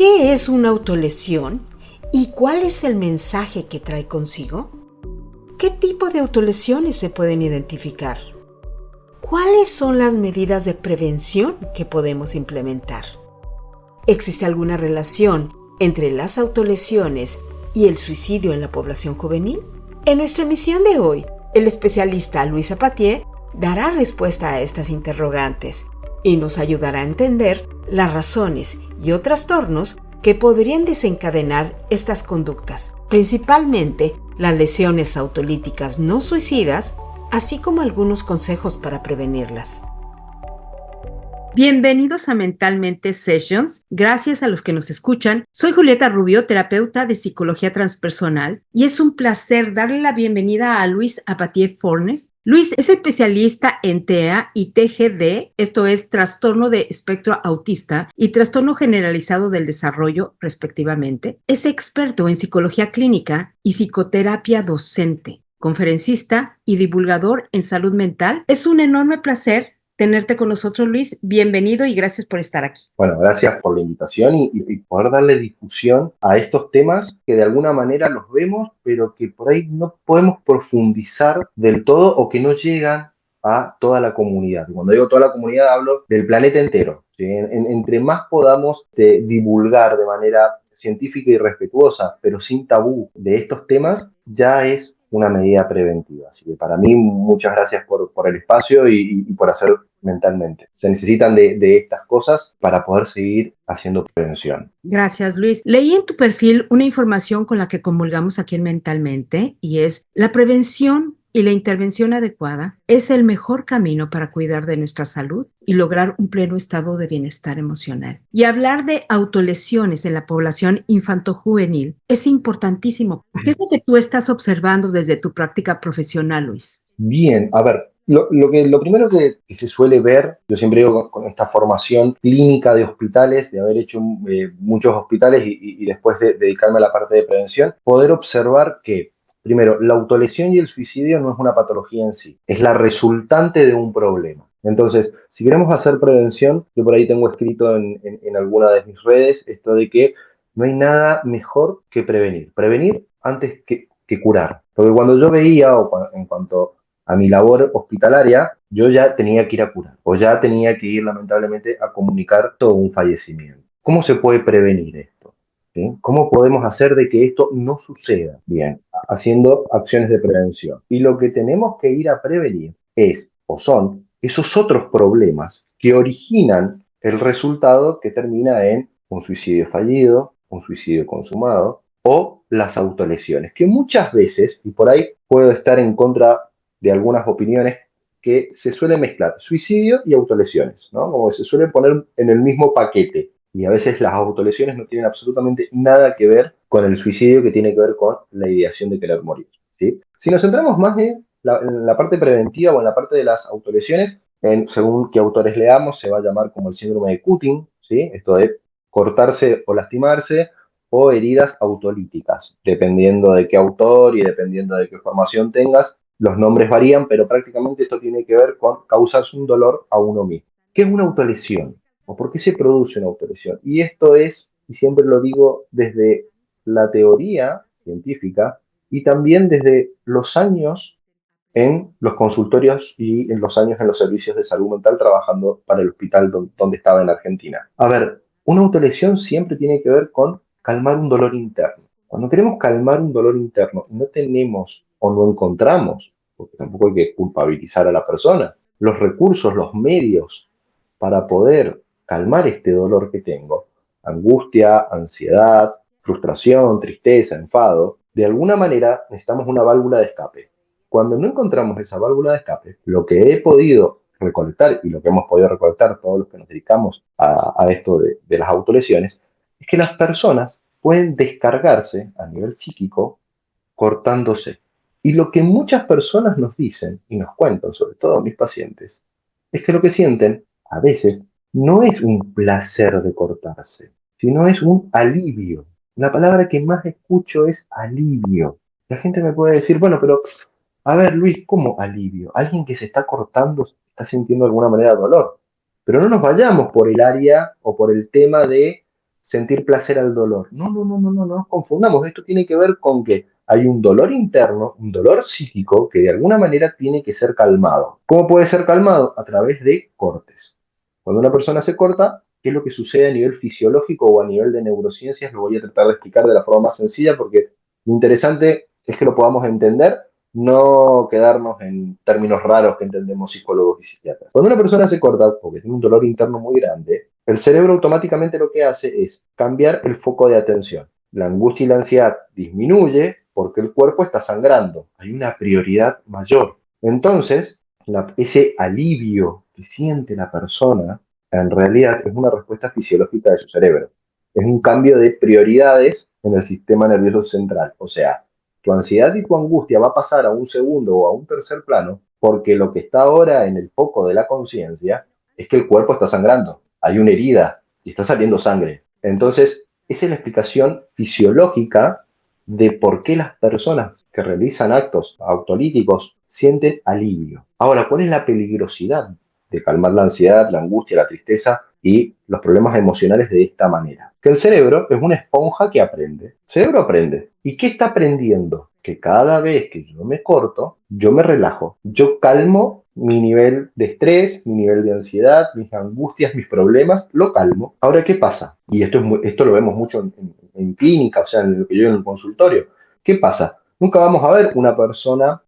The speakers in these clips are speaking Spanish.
¿Qué es una autolesión y cuál es el mensaje que trae consigo? ¿Qué tipo de autolesiones se pueden identificar? ¿Cuáles son las medidas de prevención que podemos implementar? ¿Existe alguna relación entre las autolesiones y el suicidio en la población juvenil? En nuestra emisión de hoy, el especialista Luis Zapatier dará respuesta a estas interrogantes y nos ayudará a entender las razones y o trastornos que podrían desencadenar estas conductas, principalmente las lesiones autolíticas no suicidas, así como algunos consejos para prevenirlas. Bienvenidos a Mentalmente Sessions. Gracias a los que nos escuchan. Soy Julieta Rubio, terapeuta de psicología transpersonal, y es un placer darle la bienvenida a Luis Zapatier Fornes. Luis es especialista en TEA y TGD, esto es trastorno de espectro autista y trastorno generalizado del desarrollo, respectivamente. Es experto en psicología clínica y psicoterapia docente, conferencista y divulgador en salud mental. Es un enorme placer tenerte con nosotros, Luis. Bienvenido y gracias por estar aquí. Bueno, gracias por la invitación y poder darle difusión a estos temas que de alguna manera los vemos, pero que por ahí no podemos profundizar del todo o que no llegan a toda la comunidad. Y cuando digo toda la comunidad hablo del planeta entero, ¿sí? Entre más podamos divulgar de manera científica y respetuosa, pero sin tabú de estos temas, ya es una medida preventiva. Así que para mí, muchas gracias por el espacio y por hacer Mentalmente. Se necesitan de estas cosas para poder seguir haciendo prevención. Gracias, Luis. Leí en tu perfil una información con la que comulgamos aquí en Mentalmente y es: la prevención y la intervención adecuada es el mejor camino para cuidar de nuestra salud y lograr un pleno estado de bienestar emocional. Y hablar de autolesiones en la población infantojuvenil es importantísimo. ¿Qué es lo que tú estás observando desde tu práctica profesional, Luis? Bien, a ver, lo primero que se suele ver, yo siempre digo con esta formación clínica de hospitales, de haber hecho muchos hospitales y después dedicarme a la parte de prevención, poder observar que, primero, la autolesión y el suicidio no es una patología en sí, es la resultante de un problema. Entonces, si queremos hacer prevención, yo por ahí tengo escrito en alguna de mis redes esto de que no hay nada mejor que prevenir. Prevenir antes que curar. Porque cuando yo veía, en cuanto a mi labor hospitalaria, yo ya tenía que ir a curar o ya tenía que ir lamentablemente a comunicar todo un fallecimiento. ¿Cómo se puede prevenir esto? ¿Sí? ¿Cómo podemos hacer de que esto no suceda? Bien, haciendo acciones de prevención. Y lo que tenemos que ir a prevenir es o son esos otros problemas que originan el resultado que termina en un suicidio fallido, un suicidio consumado o las autolesiones, que muchas veces, y por ahí puedo estar en contra de algunas opiniones, que se suele mezclar suicidio y autolesiones, ¿no? Como se suele poner en el mismo paquete. Y a veces las autolesiones no tienen absolutamente nada que ver con el suicidio, que tiene que ver con la ideación de querer morir, ¿sí? Si nos centramos más en la parte preventiva o en la parte de las autolesiones, según qué autores leamos, se va a llamar como el síndrome de Cutting, ¿sí? Esto de cortarse o lastimarse, o heridas autolíticas, dependiendo de qué autor y dependiendo de qué formación tengas. Los nombres varían, pero prácticamente esto tiene que ver con causarse un dolor a uno mismo. ¿Qué es una autolesión? ¿O por qué se produce una autolesión? Y esto es, y siempre lo digo, desde la teoría científica y también desde los años en los consultorios y en los años en los servicios de salud mental trabajando para el hospital donde estaba en Argentina. A ver, una autolesión siempre tiene que ver con calmar un dolor interno. Cuando queremos calmar un dolor interno, no tenemos o no encontramos, porque tampoco hay que culpabilizar a la persona, los recursos, los medios para poder calmar este dolor que tengo, angustia, ansiedad, frustración, tristeza, enfado, de alguna manera necesitamos una válvula de escape. Cuando no encontramos esa válvula de escape, lo que he podido recolectar y lo que hemos podido recolectar todos los que nos dedicamos a esto de las autolesiones, es que las personas pueden descargarse a nivel psíquico cortándose. Y lo que muchas personas nos dicen y nos cuentan, sobre todo mis pacientes, es que lo que sienten a veces no es un placer de cortarse, sino es un alivio. La palabra que más escucho es alivio. La gente me puede decir, bueno, pero a ver, Luis, ¿cómo alivio? Alguien que se está cortando está sintiendo de alguna manera dolor. Pero no nos vayamos por el área o por el tema de sentir placer al dolor. No, no, no, no, no, no nos confundamos. Esto tiene que ver con que hay un dolor interno, un dolor psíquico que de alguna manera tiene que ser calmado. ¿Cómo puede ser calmado? A través de cortes. Cuando una persona se corta, ¿qué es lo que sucede a nivel fisiológico o a nivel de neurociencias? Lo voy a tratar de explicar de la forma más sencilla porque lo interesante es que lo podamos entender, no quedarnos en términos raros que entendemos psicólogos y psiquiatras. Cuando una persona se corta porque tiene un dolor interno muy grande, el cerebro automáticamente lo que hace es cambiar el foco de atención. La angustia y la ansiedad disminuye porque el cuerpo está sangrando. Hay una prioridad mayor. Entonces, ese alivio que siente la persona en realidad es una respuesta fisiológica de su cerebro. Es un cambio de prioridades en el sistema nervioso central. O sea, tu ansiedad y tu angustia va a pasar a un segundo o a un tercer plano porque lo que está ahora en el foco de la conciencia es que el cuerpo está sangrando. Hay una herida y está saliendo sangre. Entonces, esa es la explicación fisiológica de por qué las personas que realizan actos autolíticos sienten alivio. Ahora, ¿cuál es la peligrosidad de calmar la ansiedad, la angustia, la tristeza y los problemas emocionales de esta manera? Que el cerebro es una esponja que aprende. El cerebro aprende. ¿Y qué está aprendiendo? Que cada vez que yo me corto, yo me relajo. Yo calmo mi nivel de estrés, mi nivel de ansiedad, mis angustias, mis problemas, lo calmo. Ahora, ¿qué pasa? Y esto lo vemos mucho en clínica, o sea, en lo que yo en el consultorio. ¿Qué pasa? Nunca vamos a ver una persona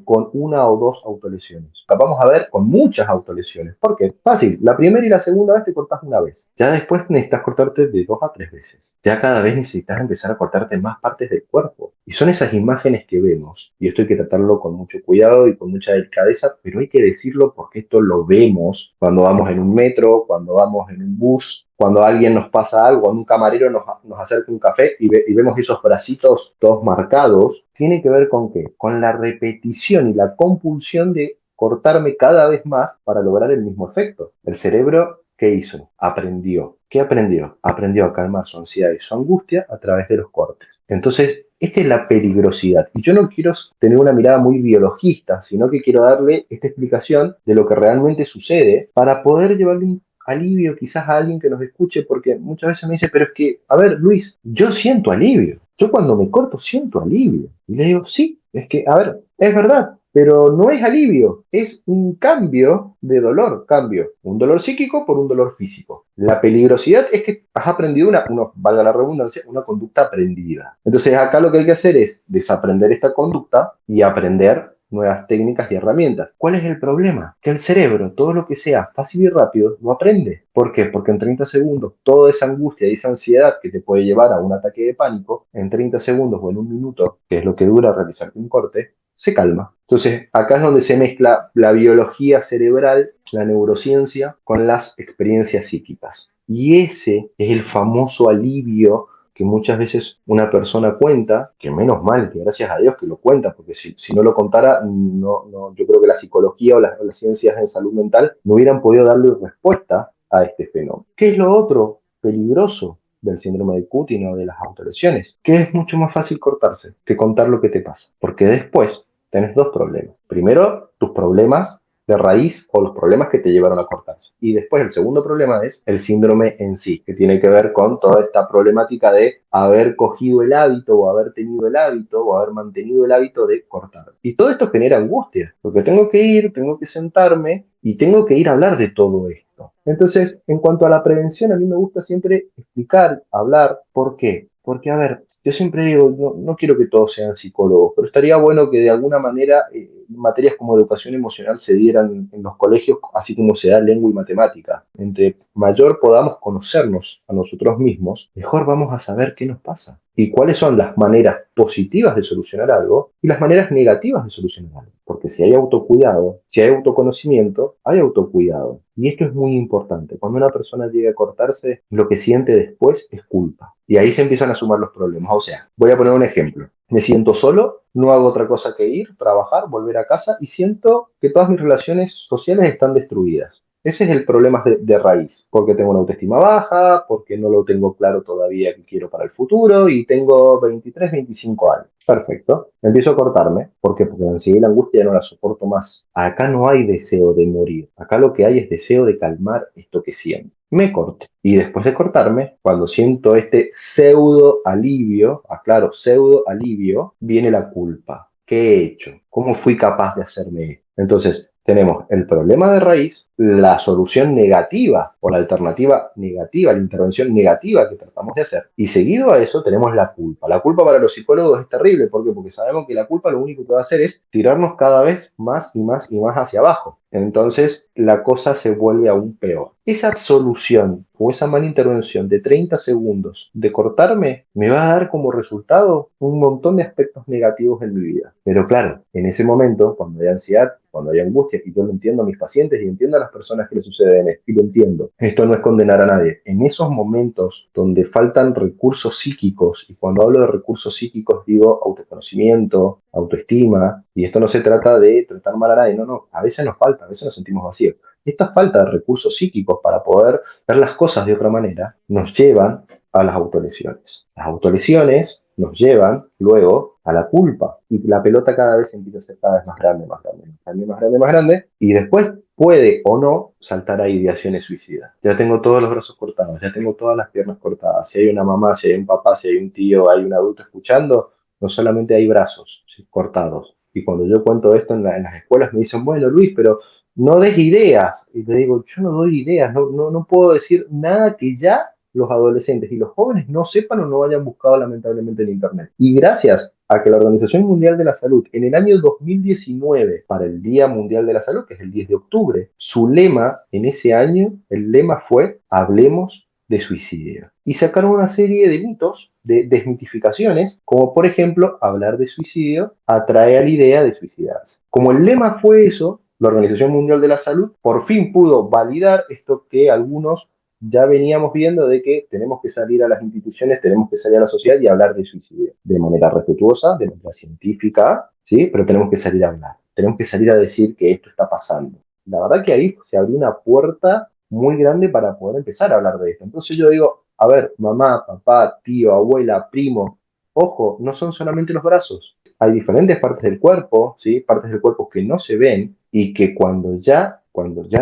con una o dos autolesiones. La vamos a ver con muchas autolesiones. ¿Por qué? Fácil. La primera y la segunda vez te cortas una vez. Ya después necesitas cortarte de 2 a 3 veces. Ya cada vez necesitas empezar a cortarte más partes del cuerpo. Y son esas imágenes que vemos. Y esto hay que tratarlo con mucho cuidado y con mucha delicadeza, pero hay que decirlo porque esto lo vemos cuando vamos en un metro, cuando vamos en un bus, cuando a alguien nos pasa algo, cuando un camarero nos acerca un café y vemos esos bracitos todos marcados, tiene que ver con ¿qué? Con la repetición y la compulsión de cortarme cada vez más para lograr el mismo efecto. El cerebro, ¿qué hizo? Aprendió. ¿Qué aprendió? Aprendió a calmar su ansiedad y su angustia a través de los cortes. Entonces, esta es la peligrosidad. Y yo no quiero tener una mirada muy biologista, sino que quiero darle esta explicación de lo que realmente sucede para poder llevarle un alivio quizás a alguien que nos escuche, porque muchas veces me dice, pero es que, a ver, Luis, yo siento alivio. Yo cuando me corto siento alivio. Y le digo, sí, es que, a ver, es verdad, pero no es alivio, es un cambio de dolor, cambio un dolor psíquico por un dolor físico. La peligrosidad es que has aprendido valga la redundancia, una conducta aprendida. Entonces acá lo que hay que hacer es desaprender esta conducta y aprender nuevas técnicas y herramientas. ¿Cuál es el problema? Que el cerebro, todo lo que sea fácil y rápido, lo aprende. ¿Por qué? Porque en 30 segundos, toda esa angustia y esa ansiedad que te puede llevar a un ataque de pánico, en 30 segundos o en un minuto, que es lo que dura realizar un corte, se calma. Entonces, acá es donde se mezcla la biología cerebral, la neurociencia, con las experiencias psíquicas. Y ese es el famoso alivio que muchas veces una persona cuenta, que menos mal, que gracias a Dios que lo cuenta, porque si no lo contara, yo creo que la psicología o las ciencias en salud mental no hubieran podido darle respuesta a este fenómeno. ¿Qué es lo otro peligroso del síndrome de Cushing o de las autolesiones? Que es mucho más fácil cortarse que contar lo que te pasa, porque después tenés dos problemas. Primero, tus problemas de raíz o los problemas que te llevaron a cortarse. Y después el segundo problema es el síndrome en sí, que tiene que ver con toda esta problemática de haber cogido el hábito o haber tenido el hábito o haber mantenido el hábito de cortar. Y todo esto genera angustia, porque tengo que ir, tengo que sentarme y tengo que ir a hablar de todo esto. Entonces, en cuanto a la prevención, a mí me gusta siempre explicar, hablar. ¿Por qué? Porque, a ver, yo siempre digo, no quiero que todos sean psicólogos, pero estaría bueno que de alguna manera materias como educación emocional se dieran en los colegios, así como se da lengua y matemática. Entre mayor podamos conocernos a nosotros mismos, mejor vamos a saber qué nos pasa y cuáles son las maneras positivas de solucionar algo y las maneras negativas de solucionar algo. Porque si hay autocuidado, si hay autoconocimiento, hay autocuidado. Y esto es muy importante. Cuando una persona llega a cortarse, lo que siente después es culpa. Y ahí se empiezan a sumar los problemas. O sea, voy a poner un ejemplo. Me siento solo, no hago otra cosa que ir, trabajar, volver a casa y siento que todas mis relaciones sociales están destruidas. Ese es el problema de raíz, porque tengo una autoestima baja, porque no lo tengo claro todavía que quiero para el futuro y tengo 23, 25 años. Perfecto. Empiezo a cortarme. ¿Por qué? Porque la ansiedad y la angustia ya no la soporto más. Acá no hay deseo de morir. Acá lo que hay es deseo de calmar esto que siento. me corto. Y después de cortarme, cuando siento este pseudo alivio, aclaro, pseudo alivio, viene la culpa. ¿Qué he hecho? ¿Cómo fui capaz de hacerme esto? Entonces, tenemos el problema de raíz, la solución negativa o la alternativa negativa, la intervención negativa que tratamos de hacer. Y seguido a eso tenemos la culpa. La culpa para los psicólogos es terrible. ¿Por qué? Porque sabemos que la culpa lo único que va a hacer es tirarnos cada vez más y más y más hacia abajo. Entonces la cosa se vuelve aún peor. Esa solución o esa mala intervención de 30 segundos de cortarme me va a dar como resultado un montón de aspectos negativos en mi vida. Pero claro, en ese momento, cuando hay ansiedad, cuando hay angustia, y yo lo entiendo a mis pacientes y entiendo a las personas que les suceden esto, y lo entiendo, esto no es condenar a nadie. En esos momentos donde faltan recursos psíquicos, y cuando hablo de recursos psíquicos digo autoconocimiento, autoestima, y esto no se trata de tratar mal a nadie, no, a veces nos falta, a veces nos sentimos vacíos. Esta falta de recursos psíquicos para poder ver las cosas de otra manera nos llevan a las autolesiones. Las autolesiones nos llevan luego a la culpa y la pelota cada vez empieza a ser cada vez más grande, más grande, más grande, más grande, más grande y después puede o no saltar a ideaciones suicidas. Ya tengo todos los brazos cortados, ya tengo todas las piernas cortadas. Si hay una mamá, si hay un papá, si hay un tío, hay un adulto escuchando, no solamente hay brazos, ¿sí?, cortados. Y cuando yo cuento esto en las escuelas me dicen, bueno, Luis, pero no des ideas. Y te digo, yo no doy ideas, no puedo decir nada que ya los adolescentes y los jóvenes no sepan o no hayan buscado lamentablemente en Internet. Y gracias a que la Organización Mundial de la Salud en el año 2019, para el Día Mundial de la Salud, que es el 10 de octubre, su lema en ese año, el lema fue, hablemos de suicidio. Y sacaron una serie de mitos, de desmitificaciones, como por ejemplo, hablar de suicidio atrae a la idea de suicidarse. Como el lema fue eso, la Organización Mundial de la Salud por fin pudo validar esto que algunos ya veníamos viendo de que tenemos que salir a las instituciones, tenemos que salir a la sociedad y hablar de suicidio de manera respetuosa, de manera científica, ¿sí? Pero tenemos que salir a hablar, tenemos que salir a decir que esto está pasando. La verdad que ahí se abrió una puerta muy grande para poder empezar a hablar de esto. Entonces yo digo, a ver, mamá, papá, tío, abuela, primo, ojo, no son solamente los brazos. Hay diferentes partes del cuerpo, ¿sí? Partes del cuerpo que no se ven y que cuando ya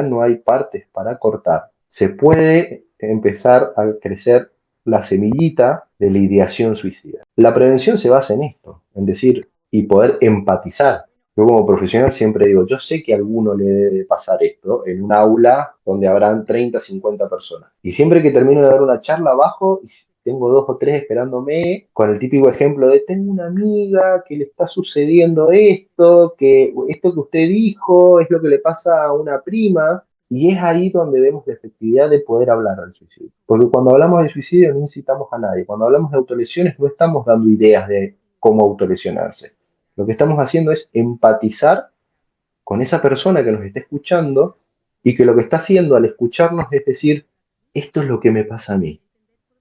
no hay partes para cortar, se puede empezar a crecer la semillita de la ideación suicida. La prevención se basa en esto, en decir y poder empatizar. Yo como profesional siempre digo, yo sé que a alguno le debe pasar esto en un aula donde habrán 30, 50 personas. Y siempre que termino de dar una charla abajo, tengo dos o tres esperándome con el típico ejemplo de tengo una amiga que le está sucediendo esto que usted dijo es lo que le pasa a una prima. Y es ahí donde vemos la efectividad de poder hablar del suicidio. Porque cuando hablamos de suicidio no incitamos a nadie. Cuando hablamos de autolesiones no estamos dando ideas de cómo autolesionarse. Lo que estamos haciendo es empatizar con esa persona que nos está escuchando y que lo que está haciendo al escucharnos es decir, esto es lo que me pasa a mí.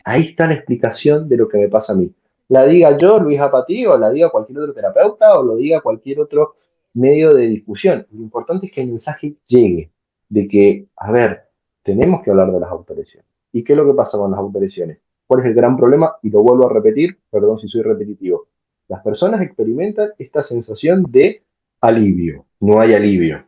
Ahí está la explicación de lo que me pasa a mí. La diga yo, Luis Apatí, o la diga cualquier otro terapeuta, o lo diga cualquier otro medio de difusión. Lo importante es que el mensaje llegue, de que, a ver, tenemos que hablar de las autolesiones. ¿Y qué es lo que pasa con las autolesiones? ¿Cuál es el gran problema? Y lo vuelvo a repetir, perdón si soy repetitivo. Las personas experimentan esta sensación de alivio. No hay alivio.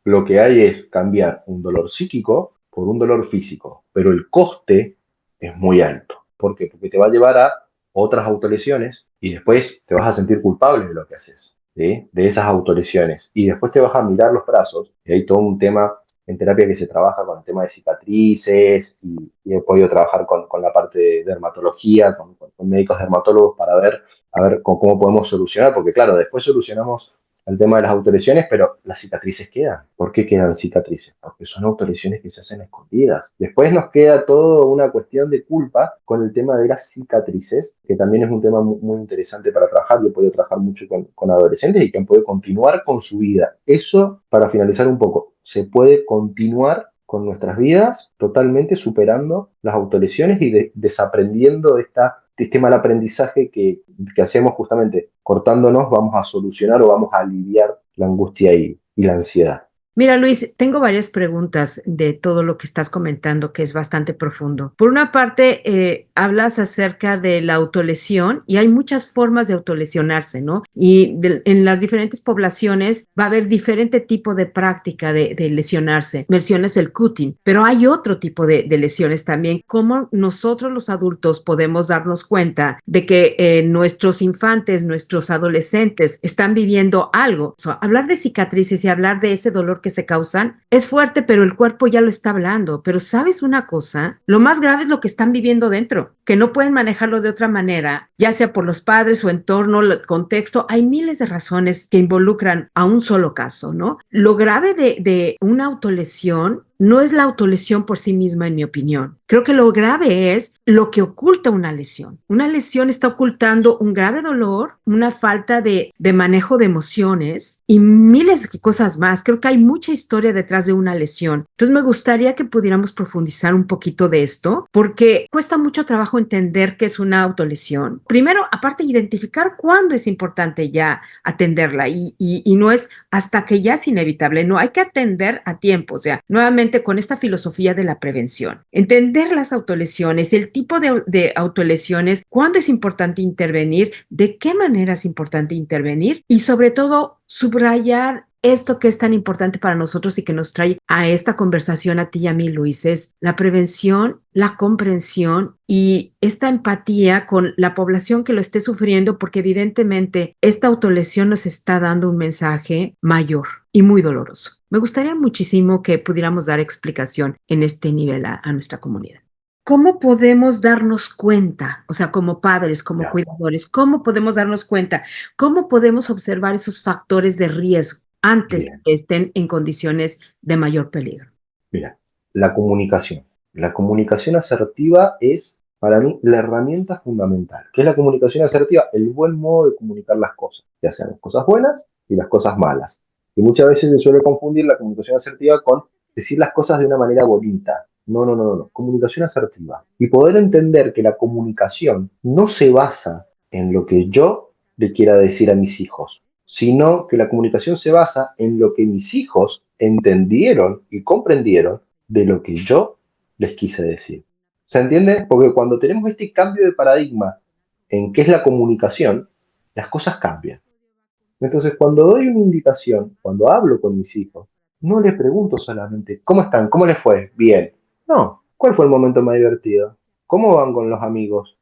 Lo que hay es cambiar un dolor psíquico por un dolor físico, pero el coste es muy alto. ¿Por qué? Porque te va a llevar a otras autolesiones y después te vas a sentir culpable de lo que haces, ¿sí?, de esas autolesiones. Y después te vas a mirar los brazos, y hay todo un tema en terapia que se trabaja con el tema de cicatrices y he podido trabajar con la parte de dermatología, con médicos dermatólogos para ver a ver cómo podemos solucionar, porque claro, después solucionamos el tema de las autolesiones, pero las cicatrices quedan. ¿Por qué quedan cicatrices? Porque son autolesiones que se hacen escondidas. Después nos queda toda una cuestión de culpa con el tema de las cicatrices, que también es un tema muy interesante para trabajar. Yo he podido trabajar mucho con adolescentes y que han podido continuar con su vida. Eso, para finalizar un poco, se puede continuar con nuestras vidas totalmente superando las autolesiones y desaprendiendo este mal aprendizaje que hacemos justamente cortándonos, vamos a solucionar o vamos a aliviar la angustia y la ansiedad. Mira, Luis, tengo varias preguntas de todo lo que estás comentando, que es bastante profundo. Por una parte, hablas acerca de la autolesión y hay muchas formas de autolesionarse, ¿no? Y en las diferentes poblaciones va a haber diferente tipo de práctica de lesionarse. Mencionas el cutting, pero hay otro tipo de lesiones también. ¿Cómo nosotros los adultos podemos darnos cuenta de que nuestros infantes, nuestros adolescentes están viviendo algo? Hablar de cicatrices y hablar de ese dolor que se causan es fuerte, pero el cuerpo ya lo está hablando. Pero ¿sabes una cosa? Lo más grave es lo que están viviendo dentro, que no pueden manejarlo de otra manera, ya sea por los padres, su entorno, el contexto. Hay miles de razones que involucran a un solo caso, ¿no? Lo grave de una autolesión no es la autolesión por sí misma, en mi opinión. Creo que lo grave es lo que oculta una lesión. Una lesión está ocultando un grave dolor, una falta de manejo de emociones y miles de cosas más. Creo que hay mucha historia detrás de una lesión. Entonces me gustaría que pudiéramos profundizar un poquito de esto, porque cuesta mucho trabajo entender qué es una autolesión. Primero, aparte, identificar cuándo es importante ya atenderla y no es hasta que ya es inevitable, no, hay que atender a tiempo, o sea, nuevamente con esta filosofía de la prevención. Entender las autolesiones, el tipo de autolesiones, cuándo es importante intervenir, de qué manera es importante intervenir y sobre todo subrayar esto que es tan importante para nosotros y que nos trae a esta conversación a ti y a mí, Luis, es la prevención, la comprensión y esta empatía con la población que lo esté sufriendo, porque evidentemente esta autolesión nos está dando un mensaje mayor y muy doloroso. Me gustaría muchísimo que pudiéramos dar explicación en este nivel a nuestra comunidad. ¿Cómo podemos darnos cuenta? O sea, como padres, como Ya, cuidadores, ¿cómo podemos darnos cuenta? ¿Cómo podemos observar esos factores de riesgo antes de bien. que estén en condiciones de mayor peligro? Mira, la comunicación. La comunicación asertiva es, para mí, la herramienta fundamental. ¿Qué es la comunicación asertiva? El buen modo de comunicar las cosas, ya sean las cosas buenas y las cosas malas. Y muchas veces se suele confundir la comunicación asertiva con decir las cosas de una manera bonita. No, no, no, no, no. Comunicación asertiva. Y poder entender que la comunicación no se basa en lo que yo le quiera decir a mis hijos, sino que la comunicación se basa en lo que mis hijos entendieron y comprendieron de lo que yo les quise decir. ¿Se entiende? Porque cuando tenemos este cambio de paradigma en qué es la comunicación, las cosas cambian. Entonces, cuando doy una indicación, cuando hablo con mis hijos, no les pregunto solamente, ¿cómo están? ¿Cómo les fue? Bien. No, ¿cuál fue el momento más divertido? ¿Cómo van con los amigos?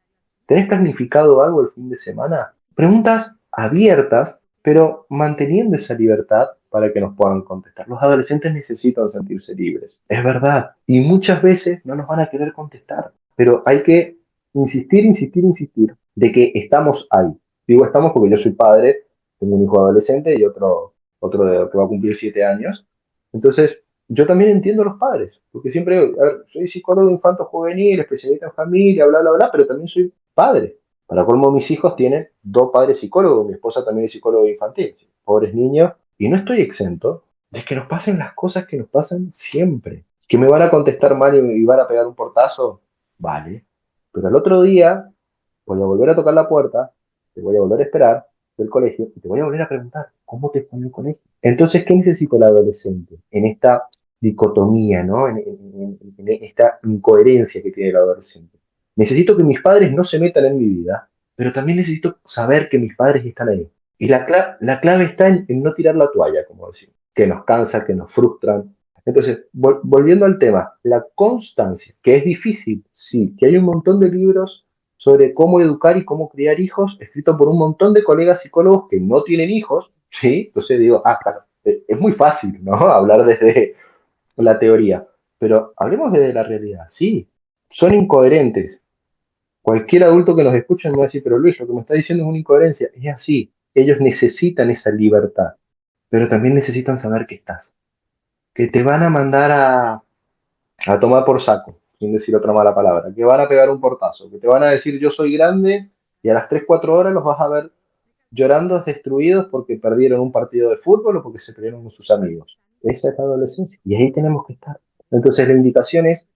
¿Tenés planificado algo el fin de semana? Preguntas abiertas, pero manteniendo esa libertad para que nos puedan contestar. Los adolescentes necesitan sentirse libres, es verdad. Y muchas veces no nos van a querer contestar, pero hay que insistir, insistir, insistir de que estamos ahí. Digo estamos porque yo soy padre, tengo un hijo adolescente y que va a cumplir 7 años. Entonces, yo también entiendo a los padres, porque siempre, a ver, soy psicólogo infanto juvenil, especialista en familia, bla, bla, bla, pero también soy padre. Para colmo, mis hijos tienen 2 padres psicólogos, mi esposa también es psicóloga infantil, pobres niños, y no estoy exento de que nos pasen las cosas que nos pasan siempre. Que me van a contestar mal y van a pegar un portazo, vale, pero al otro día voy a volver a tocar la puerta, te voy a volver a esperar del colegio y te voy a volver a preguntar, ¿cómo te fue en el colegio? Entonces, ¿qué necesita el adolescente en esta dicotomía, ¿no? En esta incoherencia que tiene el adolescente? Necesito que mis padres no se metan en mi vida, pero también necesito saber que mis padres están ahí. Y la clave está en no tirar la toalla, como decimos, que nos cansa, que nos frustran. Entonces, volviendo al tema, la constancia, que es difícil, sí, que hay un montón de libros sobre cómo educar y cómo criar hijos, escrito por un montón de colegas psicólogos que no tienen hijos, ¿sí? Entonces digo, claro, es muy fácil, ¿no? Hablar desde la teoría, pero hablemos desde la realidad, sí, son incoherentes. Cualquier adulto que nos escuche me va a decir, pero Luis, lo que me está diciendo es una incoherencia. Es así, ellos necesitan esa libertad, pero también necesitan saber que estás, que te van a mandar a tomar por saco, sin decir otra mala palabra, que van a pegar un portazo, que te van a decir yo soy grande y a las 3 4 horas los vas a ver llorando destruidos porque perdieron un partido de fútbol o porque se pelearon con sus amigos. Esa es la adolescencia y ahí tenemos que estar. Entonces la indicación es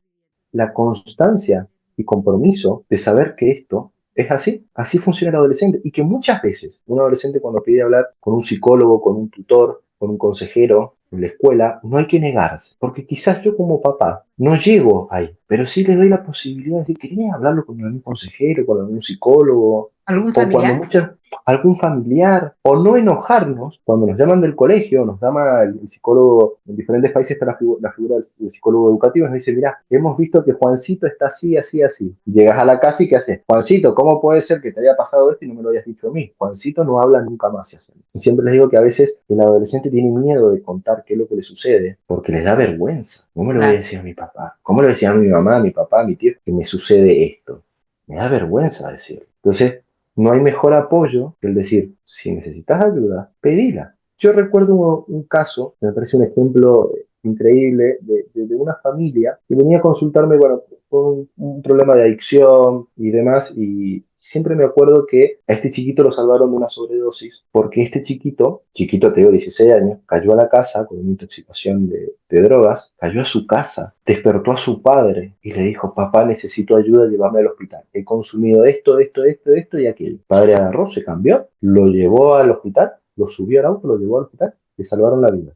la constancia y compromiso de saber que esto es así, así funciona el adolescente y que muchas veces un adolescente cuando pide hablar con un psicólogo, con un tutor, con un consejero, en la escuela, no hay que negarse, porque quizás yo como papá no llego ahí, pero sí le doy la posibilidad de decir, ¿quería hablarlo con algún consejero, con algún psicólogo? ¿Algún O cuando familiar? muchas, algún familiar, o no enojarnos cuando nos llaman del colegio, nos llama el psicólogo, en diferentes países está la figura del psicólogo educativo, nos dice, mira, hemos visto que Juancito está así, así, así. Llegas a la casa y ¿qué haces? Juancito, ¿cómo puede ser que te haya pasado esto y no me lo hayas dicho a mí? Juancito no habla nunca más, se hace. Y siempre les digo que a veces el adolescente tiene miedo de contar qué es lo que le sucede, porque les da vergüenza. ¿Cómo le voy a Claro. decir a mi papá? ¿Cómo le decía a mi mamá, a mi papá, a mi tío, que me sucede esto? Me da vergüenza decirlo. Entonces, no hay mejor apoyo que el decir, si necesitas ayuda, pedila. Yo recuerdo un caso, me parece un ejemplo increíble, de una familia que venía a consultarme, bueno, con un problema de adicción y demás, y siempre me acuerdo que a este chiquito lo salvaron de una sobredosis, porque este chiquito, chiquito te digo 16 años, cayó a la casa con una intoxicación de drogas, cayó a su casa, despertó a su padre y le dijo, papá, necesito ayuda, llévame al hospital. He consumido esto, esto, esto, esto y aquello. El padre agarró, se cambió, lo llevó al hospital, lo subió al auto, lo llevó al hospital, le salvaron la vida.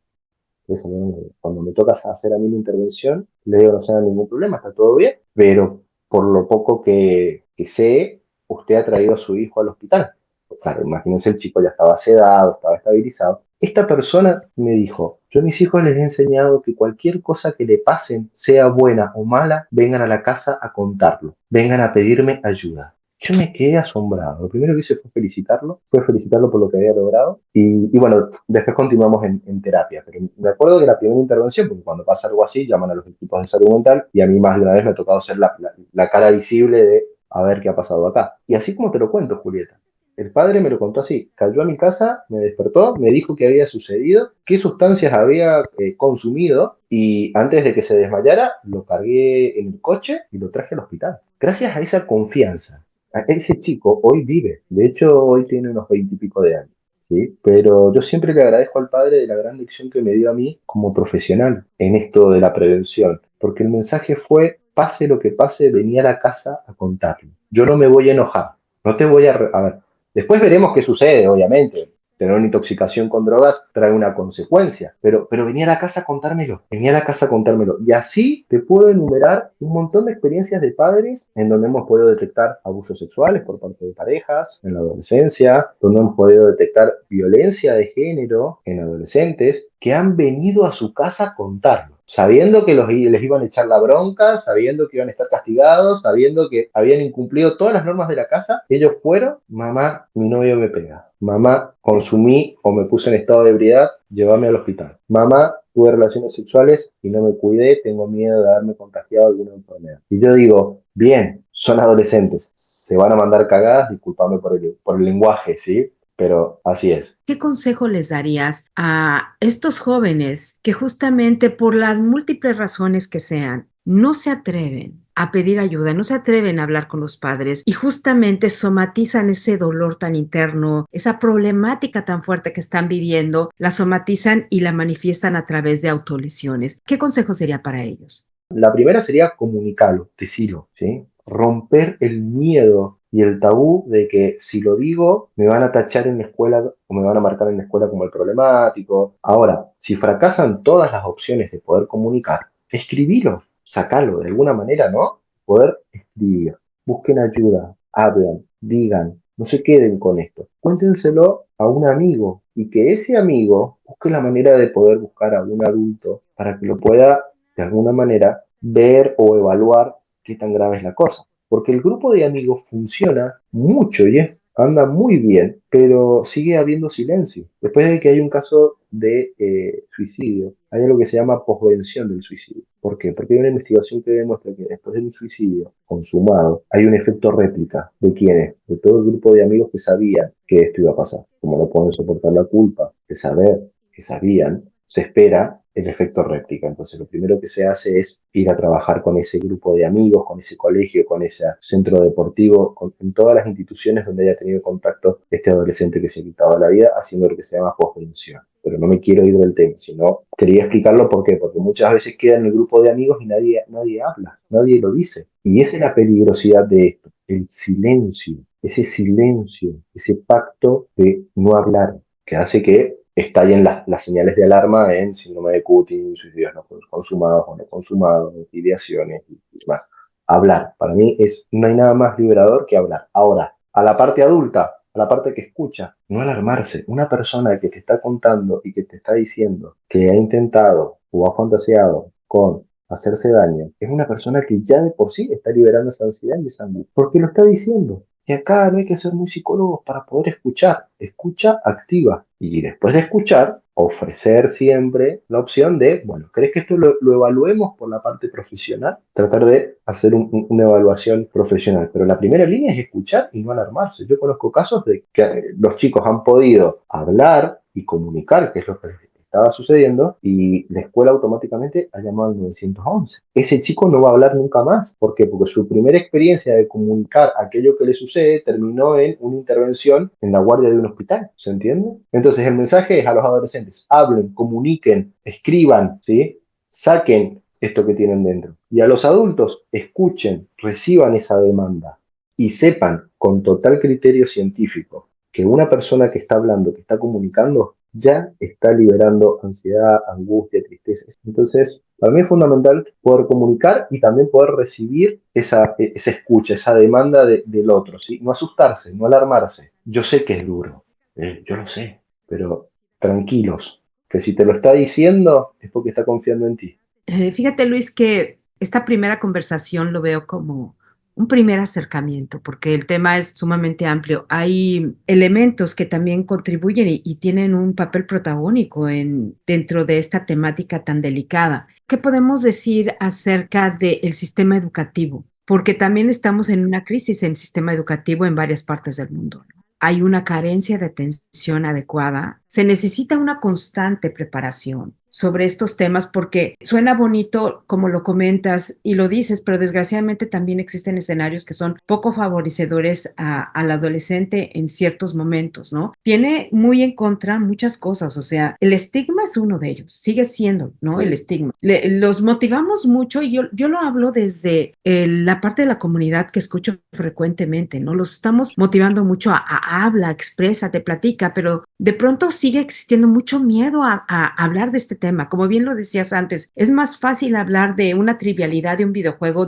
Le salvaron la vida. Cuando me toca hacer a mí la intervención, le digo, no se haga ningún problema, está todo bien, pero por lo poco que sé, usted ha traído a su hijo al hospital. Pues claro, imagínense, el chico ya estaba sedado, estaba estabilizado. Esta persona me dijo, yo a mis hijos les he enseñado que cualquier cosa que le pasen, sea buena o mala, vengan a la casa a contarlo, vengan a pedirme ayuda. Yo me quedé asombrado. Lo primero que hice fue felicitarlo por lo que había logrado. Y bueno, después continuamos en terapia. Pero me acuerdo de la primera intervención, porque cuando pasa algo así, llaman a los equipos de salud mental y a mí más de una vez me ha tocado ser la cara visible de a ver qué ha pasado acá. Y así como te lo cuento, Julieta. El padre me lo contó así, cayó a mi casa, me despertó, me dijo qué había sucedido, qué sustancias había consumido y antes de que se desmayara lo cargué en el coche y lo traje al hospital. Gracias a esa confianza, ese chico hoy vive, de hecho hoy tiene unos 20 y pico de años. ¿Sí? Pero yo siempre le agradezco al padre de la gran lección que me dio a mí como profesional en esto de la prevención, porque el mensaje fue, pase lo que pase, vení a la casa a contarlo. Yo no me voy a enojar, no te voy a ver, después veremos qué sucede, obviamente. Tener una intoxicación con drogas trae una consecuencia, pero venía a la casa a contármelo, venía a la casa a contármelo. Y así te puedo enumerar un montón de experiencias de padres en donde hemos podido detectar abusos sexuales por parte de parejas en la adolescencia, donde hemos podido detectar violencia de género en adolescentes que han venido a su casa a contarlo, sabiendo que les iban a echar la bronca, sabiendo que iban a estar castigados, sabiendo que habían incumplido todas las normas de la casa. Ellos fueron, mamá, mi novio me pega, mamá, consumí o me puse en estado de ebriedad, llévame al hospital, mamá, tuve relaciones sexuales y no me cuidé, tengo miedo de haberme contagiado alguna enfermedad. Y yo digo, bien, son adolescentes, se van a mandar cagadas, discúlpame por el lenguaje, ¿sí? Pero así es. ¿Qué consejo les darías a estos jóvenes que justamente por las múltiples razones que sean, no se atreven a pedir ayuda, no se atreven a hablar con los padres y justamente somatizan ese dolor tan interno, esa problemática tan fuerte que están viviendo, la somatizan y la manifiestan a través de autolesiones? ¿Qué consejo sería para ellos? La primera sería comunicarlo, decirlo, ¿sí? Romper el miedo y el tabú de que si lo digo me van a tachar en la escuela o me van a marcar en la escuela como el problemático. Ahora, si fracasan todas las opciones de poder comunicar, escribilo, sacalo de alguna manera, ¿no? Poder escribir, busquen ayuda, hablan, digan, no se queden con esto. Cuéntenselo a un amigo y que ese amigo busque la manera de poder buscar a un adulto para que lo pueda de alguna manera ver o evaluar qué tan grave es la cosa. Porque el grupo de amigos funciona mucho y anda muy bien, pero sigue habiendo silencio. Después de que hay un caso de suicidio, hay algo que se llama posvención del suicidio. ¿Por qué? Porque hay una investigación que demuestra que después de un suicidio consumado hay un efecto réplica. ¿De quiénes? De todo el grupo de amigos que sabían que esto iba a pasar. Como no pueden soportar la culpa de saber que sabían, se espera el efecto réplica. Entonces, lo primero que se hace es ir a trabajar con ese grupo de amigos, con ese colegio, con ese centro deportivo, en todas las instituciones donde haya tenido contacto este adolescente que se ha quitado la vida, haciendo lo que se llama posvención. Pero no me quiero ir del tema, sino quería explicarlo por qué. Porque muchas veces queda en el grupo de amigos y nadie habla, nadie lo dice. Y esa es la peligrosidad de esto, el silencio, ese pacto de no hablar, que hace que estallen las señales de alarma en síndrome de Cushing, suicidios no consumados o no consumados, ideaciones y demás. Hablar, para mí no hay nada más liberador que hablar. Ahora, a la parte adulta, a la parte que escucha, no alarmarse. Una persona que te está contando y que te está diciendo que ha intentado o ha fantaseado con hacerse daño, es una persona que ya de por sí está liberando esa ansiedad y esa angustia, porque lo está diciendo. Y acá no hay que ser muy psicólogos para poder escuchar. Escucha activa. Y después de escuchar, ofrecer siempre la opción de, bueno, ¿crees que esto lo evaluemos por la parte profesional? Tratar de hacer una evaluación profesional. Pero la primera línea es escuchar y no alarmarse. Yo conozco casos de que los chicos han podido hablar y comunicar qué es lo que les estaba sucediendo y la escuela automáticamente ha llamado al 911. Ese chico no va a hablar nunca más. ¿Por qué? Porque su primera experiencia de comunicar aquello que le sucede terminó en una intervención en la guardia de un hospital. ¿Se entiende? Entonces el mensaje es a los adolescentes: hablen, comuniquen, escriban, ¿sí? Saquen esto que tienen dentro. Y a los adultos, escuchen, reciban esa demanda y sepan con total criterio científico que una persona que está hablando, que está comunicando, ya está liberando ansiedad, angustia, tristeza. Entonces, para mí es fundamental poder comunicar y también poder recibir esa escucha, esa demanda del otro, ¿sí? No asustarse, no alarmarse. Yo sé que es duro, yo lo sé, pero tranquilos, que si te lo está diciendo es porque está confiando en ti. Fíjate, Luis, que esta primera conversación lo veo como un primer acercamiento, porque el tema es sumamente amplio. Hay elementos que también contribuyen y tienen un papel protagónico dentro de esta temática tan delicada. ¿Qué podemos decir acerca del sistema educativo? Porque también estamos en una crisis en el sistema educativo en varias partes del mundo, ¿no? Hay una carencia de atención adecuada. Se necesita una constante preparación sobre estos temas porque suena bonito como lo comentas y lo dices, pero desgraciadamente también existen escenarios que son poco favorecedores al adolescente en ciertos momentos, ¿no? Tiene muy en contra muchas cosas, o sea, el estigma es uno de ellos, sigue siendo, ¿no? El estigma. Los motivamos mucho y yo lo hablo desde la parte de la comunidad que escucho frecuentemente, ¿no? Los estamos motivando mucho a habla, exprésate, platica, pero de pronto sigue existiendo mucho miedo a hablar de este tema. Como bien lo decías antes, es más fácil hablar de una trivialidad de un videojuego,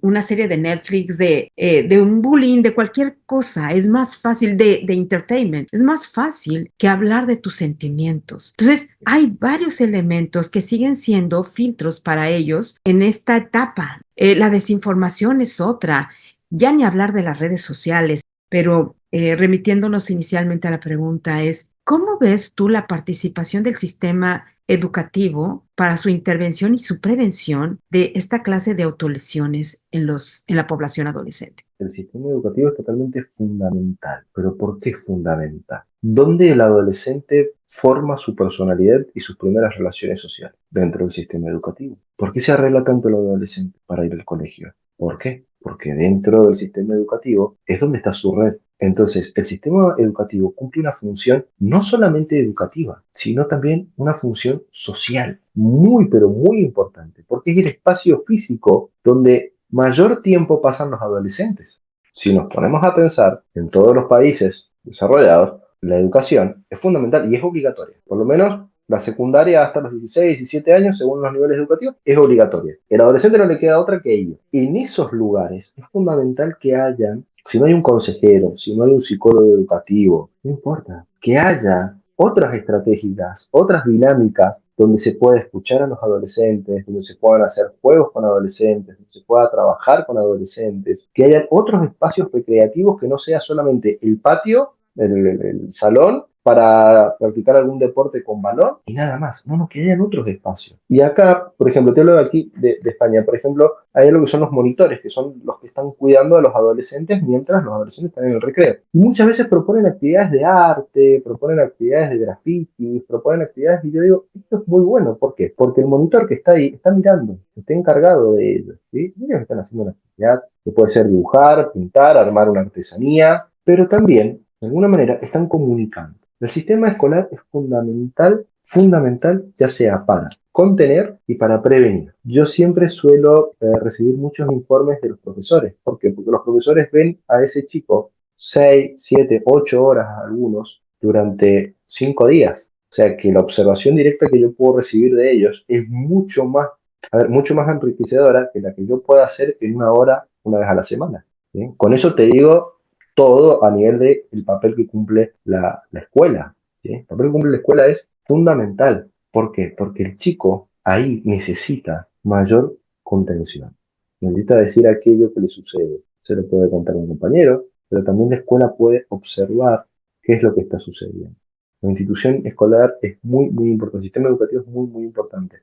una serie de Netflix, de un bullying, de cualquier cosa. Es más fácil de entertainment. Es más fácil que hablar de tus sentimientos. Entonces, hay varios elementos que siguen siendo filtros para ellos en esta etapa. La desinformación es otra. Ya ni hablar de las redes sociales, pero remitiéndonos inicialmente a la pregunta es, ¿cómo ves tú la participación del sistema educativo para su intervención y su prevención de esta clase de autolesiones en la población adolescente? El sistema educativo es totalmente fundamental. ¿Pero por qué fundamental? ¿Dónde el adolescente forma su personalidad y sus primeras relaciones sociales? Dentro del sistema educativo. ¿Por qué se arregla tanto el adolescente para ir al colegio? ¿Por qué? Porque dentro del sistema educativo es donde está su red. Entonces, el sistema educativo cumple una función no solamente educativa, sino también una función social, muy, pero muy importante, porque es el espacio físico donde mayor tiempo pasan los adolescentes. Si nos ponemos a pensar en todos los países desarrollados, la educación es fundamental y es obligatoria. Por lo menos la secundaria hasta los 16, 17 años, según los niveles educativos, es obligatoria. El adolescente no le queda otra que ir. En esos lugares es fundamental que hayan, si no hay un consejero, si no hay un psicólogo educativo, no importa, que haya otras estrategias, otras dinámicas donde se pueda escuchar a los adolescentes, donde se puedan hacer juegos con adolescentes, donde se pueda trabajar con adolescentes, que haya otros espacios recreativos que no sea solamente el patio, el salón, para practicar algún deporte con balón y nada más. No, no, que hayan otros espacios. Y acá, por ejemplo, te hablo de aquí, de España, por ejemplo, hay lo que son los monitores, que son los que están cuidando a los adolescentes mientras los adolescentes están en el recreo. Y muchas veces proponen actividades de arte, proponen actividades de graffiti, proponen actividades, y yo digo, esto es muy bueno. ¿Por qué? Porque el monitor que está ahí está mirando, está encargado de ellos, ¿sí? Y ellos están haciendo una actividad que puede ser dibujar, pintar, armar una artesanía, pero también, de alguna manera, están comunicando. El sistema escolar es fundamental, fundamental, ya sea para contener y para prevenir. Yo siempre suelo recibir muchos informes de los profesores. ¿Por qué? Porque los profesores ven a ese chico 6, 7, 8 horas algunos durante 5 días. O sea que la observación directa que yo puedo recibir de ellos es mucho más, a ver, mucho más enriquecedora que la que yo pueda hacer en una hora, una vez a la semana. ¿Sí? Con eso te digo todo a nivel del papel que cumple la escuela. ¿Sí? El papel que cumple la escuela es fundamental. ¿Por qué? Porque el chico ahí necesita mayor contención. Necesita decir aquello que le sucede. Se lo puede contar a un compañero, pero también la escuela puede observar qué es lo que está sucediendo. La institución escolar es muy, muy importante, el sistema educativo es muy, muy importante.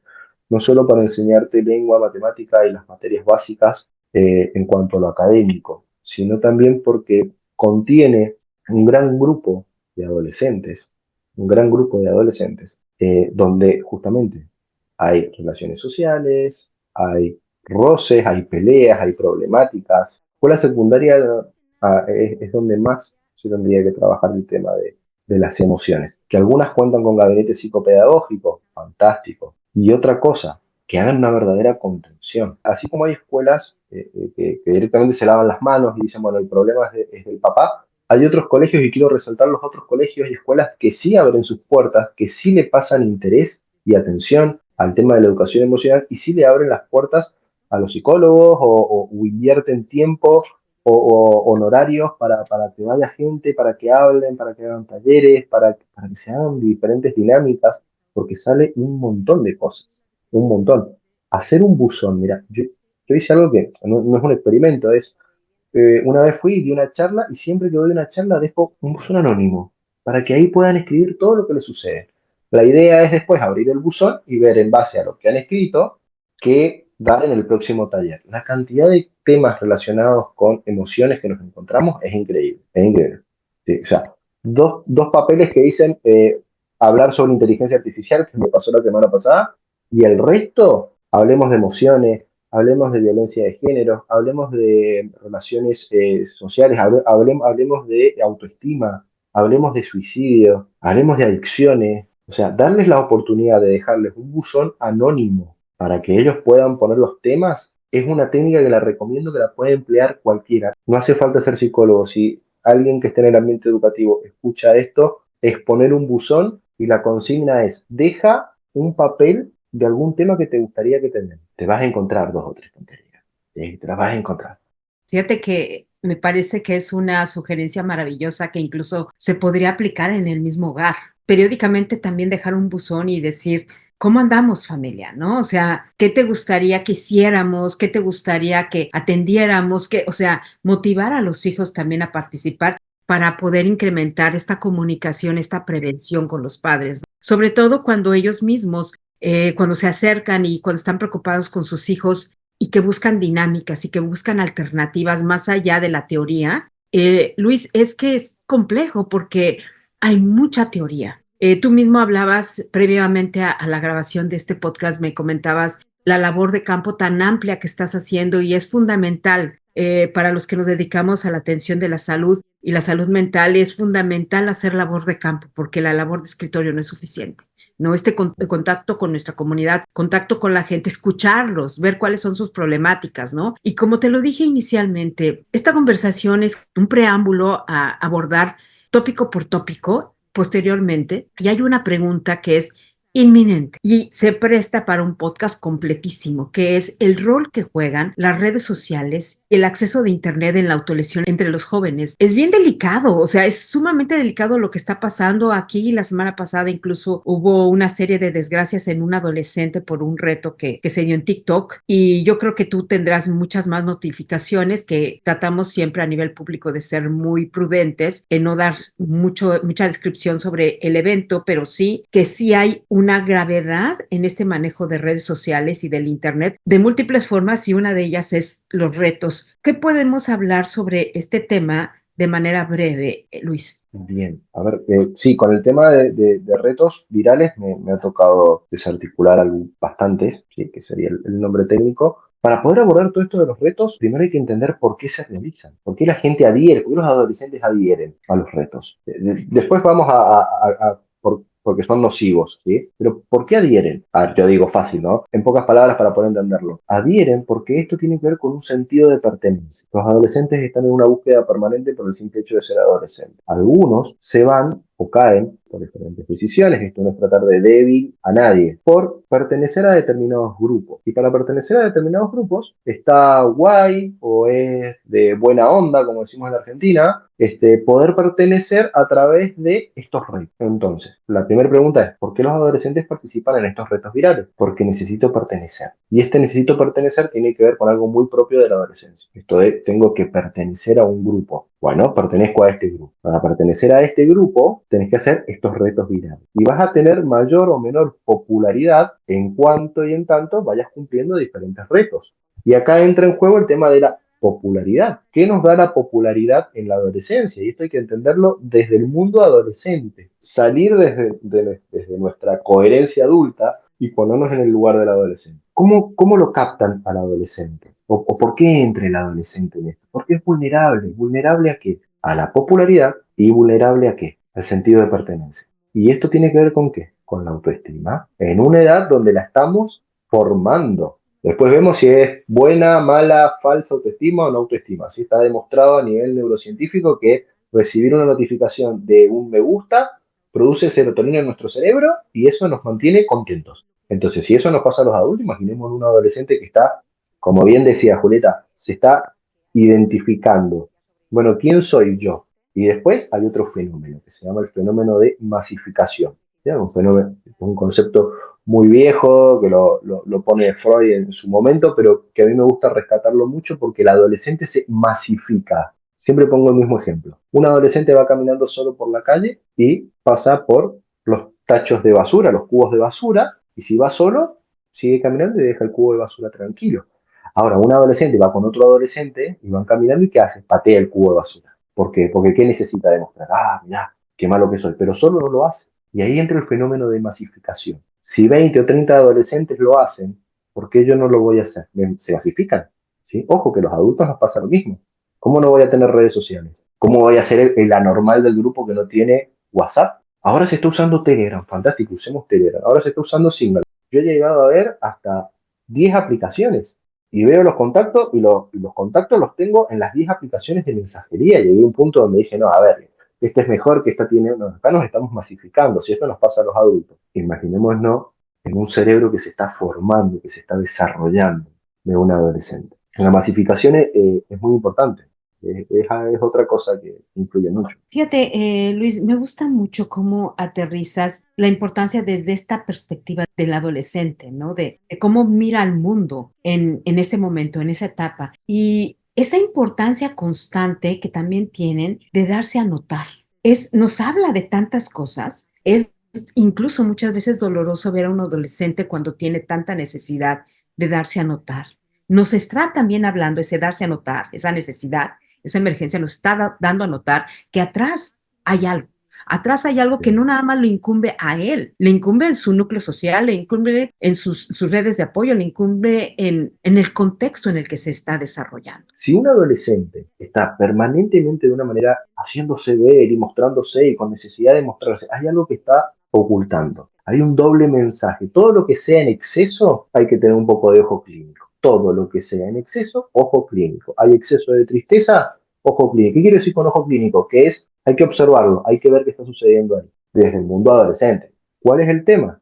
No solo para enseñarte lengua, matemática y las materias básicas en cuanto a lo académico, sino también porque contiene un gran grupo de adolescentes, un gran grupo de adolescentes, donde justamente hay relaciones sociales, hay roces, hay peleas, hay problemáticas. Escuela secundaria es donde más se tendría que trabajar el tema de las emociones. Que algunas cuentan con gabinetes psicopedagógicos, fantástico. Y otra cosa, que hagan una verdadera contención. Así como hay escuelas que directamente se lavan las manos y dicen, bueno, el problema es del papá, hay otros colegios, y quiero resaltar los otros colegios y escuelas que sí abren sus puertas, que sí le pasan interés y atención al tema de la educación emocional y sí le abren las puertas a los psicólogos o invierten tiempo o honorarios para que vaya gente, para que hablen, para que hagan talleres, para que se hagan diferentes dinámicas, porque sale un montón de cosas, un montón. Hacer un buzón, mira, yo hice algo que no es un experimento, es una vez fui y di una charla y siempre que doy una charla dejo un buzón anónimo para que ahí puedan escribir todo lo que les sucede. La idea es después abrir el buzón y ver en base a lo que han escrito qué dar en el próximo taller. La cantidad de temas relacionados con emociones que nos encontramos es increíble, es increíble. Sí, o sea, dos papeles que dicen hablar sobre inteligencia artificial, que me pasó la semana pasada, y el resto, hablemos de emociones, hablemos de violencia de género, hablemos de relaciones sociales, hablemos de autoestima, hablemos de suicidio, hablemos de adicciones. O sea, darles la oportunidad de dejarles un buzón anónimo para que ellos puedan poner los temas es una técnica que la recomiendo, que la puede emplear cualquiera. No hace falta ser psicólogo. Si alguien que esté en el ambiente educativo escucha esto, es poner un buzón y la consigna es, deja un papel de algún tema que te gustaría que tengan. Te vas a encontrar 2 o 3 tonterías. Te las vas a encontrar. Fíjate que me parece que es una sugerencia maravillosa que incluso se podría aplicar en el mismo hogar. Periódicamente también dejar un buzón y decir, ¿cómo andamos, familia? ¿No? O sea, ¿qué te gustaría que hiciéramos? ¿Qué te gustaría que atendiéramos? O sea, motivar a los hijos también a participar para poder incrementar esta comunicación, esta prevención con los padres, ¿no? Sobre todo cuando ellos mismos, cuando se acercan y cuando están preocupados con sus hijos, y que buscan dinámicas y que buscan alternativas más allá de la teoría. Luis, es que es complejo porque hay mucha teoría. Tú mismo hablabas previamente a la grabación de este podcast, me comentabas la labor de campo tan amplia que estás haciendo y es fundamental para los que nos dedicamos a la atención de la salud y la salud mental. Es fundamental hacer labor de campo porque la labor de escritorio no es suficiente. ¿No? Contacto con nuestra comunidad, contacto con la gente, escucharlos, ver cuáles son sus problemáticas, ¿no? Y como te lo dije inicialmente, esta conversación es un preámbulo a abordar tópico por tópico posteriormente, y hay una pregunta que es inminente y se presta para un podcast completísimo, que es el rol que juegan las redes sociales, el acceso de Internet en la autolesión entre los jóvenes. Es bien delicado, o sea, es sumamente delicado lo que está pasando aquí. La semana pasada incluso hubo una serie de desgracias en un adolescente por un reto que se dio en TikTok, y yo creo que tú tendrás muchas más notificaciones, que tratamos siempre a nivel público de ser muy prudentes en no dar mucha descripción sobre el evento, pero sí que sí hay una gravedad en este manejo de redes sociales y del Internet de múltiples formas, y una de ellas es los retos. ¿Qué podemos hablar sobre este tema de manera breve, Luis? Bien, a ver, sí, con el tema de retos virales me ha tocado desarticular bastantes, sí, que sería el nombre técnico. Para poder abordar todo esto de los retos, primero hay que entender por qué se realizan, por qué la gente adhiere, por qué los adolescentes adhieren a los retos. Después vamos porque son nocivos, ¿sí? Pero ¿por qué adhieren? A ver, yo digo fácil, ¿no? En pocas palabras para poder entenderlo. Adhieren porque esto tiene que ver con un sentido de pertenencia. Los adolescentes están en una búsqueda permanente por el simple hecho de ser adolescentes. Algunos se van o caen por diferentes decisiones. Esto no es tratar de débil a nadie, por pertenecer a determinados grupos. Y para pertenecer a determinados grupos está guay o es de buena onda, como decimos en la Argentina, poder pertenecer a través de estos retos. Entonces, la primera pregunta es, ¿por qué los adolescentes participan en estos retos virales? Porque necesito pertenecer. Y este necesito pertenecer tiene que ver con algo muy propio de la adolescencia. Esto de tengo que pertenecer a un grupo. Bueno, pertenezco a este grupo. Para pertenecer a este grupo, tenés que hacer estos retos virales. Y vas a tener mayor o menor popularidad en cuanto y en tanto vayas cumpliendo diferentes retos. Y acá entra en juego el tema de la popularidad. ¿Qué nos da la popularidad en la adolescencia? Y esto hay que entenderlo desde el mundo adolescente. Salir desde nuestra coherencia adulta y ponernos en el lugar del adolescente. ¿Cómo lo captan al adolescente? ¿O por qué entra el adolescente en esto? Porque es vulnerable. ¿Vulnerable a qué? A la popularidad. ¿Y vulnerable a qué? Al sentido de pertenencia. ¿Y esto tiene que ver con qué? Con la autoestima. En una edad donde la estamos formando. Después vemos si es buena, mala, falsa autoestima o no autoestima. ¿Sí? Está demostrado a nivel neurocientífico que recibir una notificación de un me gusta produce serotonina en nuestro cerebro y eso nos mantiene contentos. Entonces, si eso nos pasa a los adultos, imaginemos un adolescente que está, como bien decía Julieta, se está identificando. Bueno, ¿quién soy yo? Y después hay otro fenómeno que se llama el fenómeno de masificación. ¿Ya? Un fenómeno, un concepto muy viejo, que lo pone Freud en su momento, pero que a mí me gusta rescatarlo mucho porque el adolescente se masifica. Siempre pongo el mismo ejemplo. Un adolescente va caminando solo por la calle y pasa por los tachos de basura, los cubos de basura, y si va solo, sigue caminando y deja el cubo de basura tranquilo. Ahora, un adolescente va con otro adolescente y van caminando y ¿qué hace? Patea el cubo de basura. ¿Por qué? Porque ¿qué necesita demostrar? Ah, mirá, qué malo que soy, pero solo no lo hace. Y ahí entra el fenómeno de masificación. Si 20 o 30 adolescentes lo hacen, ¿por qué yo no lo voy a hacer? Se masifican. ¿Sí? Ojo, que los adultos nos pasa lo mismo. ¿Cómo no voy a tener redes sociales? ¿Cómo voy a ser el anormal del grupo que no tiene WhatsApp? Ahora se está usando Telegram, fantástico, usemos Telegram. Ahora se está usando Signal. Yo he llegado a ver hasta 10 aplicaciones y veo los contactos y los contactos los tengo en las 10 aplicaciones de mensajería. Llegué a un punto donde dije, no, a ver, este es mejor que esta tiene, no, acá nos estamos masificando, si esto nos pasa a los adultos, imaginémonos en un cerebro que se está formando, que se está desarrollando de un adolescente. La masificación es muy importante, es otra cosa que influye mucho. Fíjate, Luis, me gusta mucho cómo aterrizas la importancia desde esta perspectiva del adolescente, ¿no? De cómo mira al mundo en ese momento, en esa etapa. Y esa importancia constante que también tienen de darse a notar. Nos habla de tantas cosas. Es incluso muchas veces doloroso ver a un adolescente cuando tiene tanta necesidad de darse a notar. Nos está también hablando ese darse a notar, esa necesidad, esa emergencia nos está dando a notar que hay algo. Atrás hay algo que no nada más le incumbe a él, le incumbe en su núcleo social, le incumbe en sus redes de apoyo, le incumbe en el contexto en el que se está desarrollando. Si un adolescente está permanentemente de una manera haciéndose ver y mostrándose y con necesidad de mostrarse, hay algo que está ocultando. Hay un doble mensaje. Todo lo que sea en exceso hay que tener un poco de ojo clínico. Todo lo que sea en exceso, ojo clínico. Hay exceso de tristeza, ojo clínico. ¿Qué quiero decir con ojo clínico? Que es, hay que observarlo, hay que ver qué está sucediendo ahí, desde el mundo adolescente. ¿Cuál es el tema?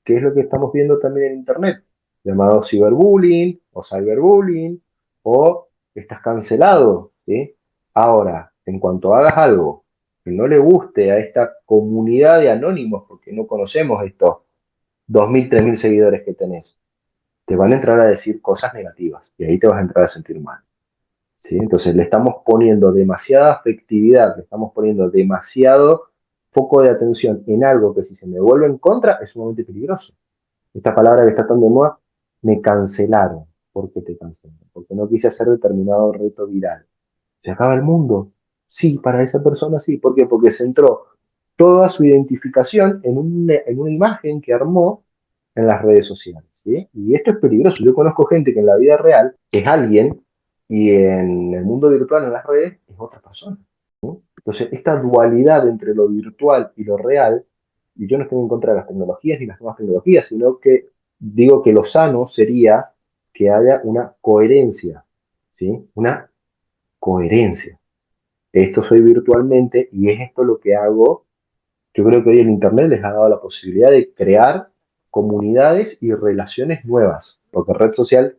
¿Qué es lo que estamos viendo también en Internet? Llamado ciberbullying o cyberbullying o estás cancelado, ¿sí? Ahora, en cuanto hagas algo que no le guste a esta comunidad de anónimos, porque no conocemos estos 2.000, 3.000 seguidores que tenés, te van a entrar a decir cosas negativas y ahí te vas a entrar a sentir mal, ¿sí? Entonces le estamos poniendo demasiada afectividad, le estamos poniendo demasiado foco de atención en algo que si se me vuelve en contra es sumamente peligroso. Esta palabra que está tan de moda, me cancelaron. ¿Por qué te cancelaron? Porque no quise hacer determinado reto viral. ¿Se acaba el mundo? Sí, para esa persona sí. ¿Por qué? Porque centró toda su identificación en una imagen que armó en las redes sociales, ¿sí? Y esto es peligroso. Yo conozco gente que en la vida real es alguien y en el mundo virtual, en las redes, es otra persona. ¿Sí? Entonces, esta dualidad entre lo virtual y lo real, y yo no estoy en contra de las tecnologías ni las nuevas tecnologías, sino que digo que lo sano sería que haya una coherencia, ¿sí? Una coherencia. Esto soy virtualmente y es esto lo que hago Yo creo que hoy el Internet les ha dado la posibilidad de crear comunidades y relaciones nuevas, porque red social,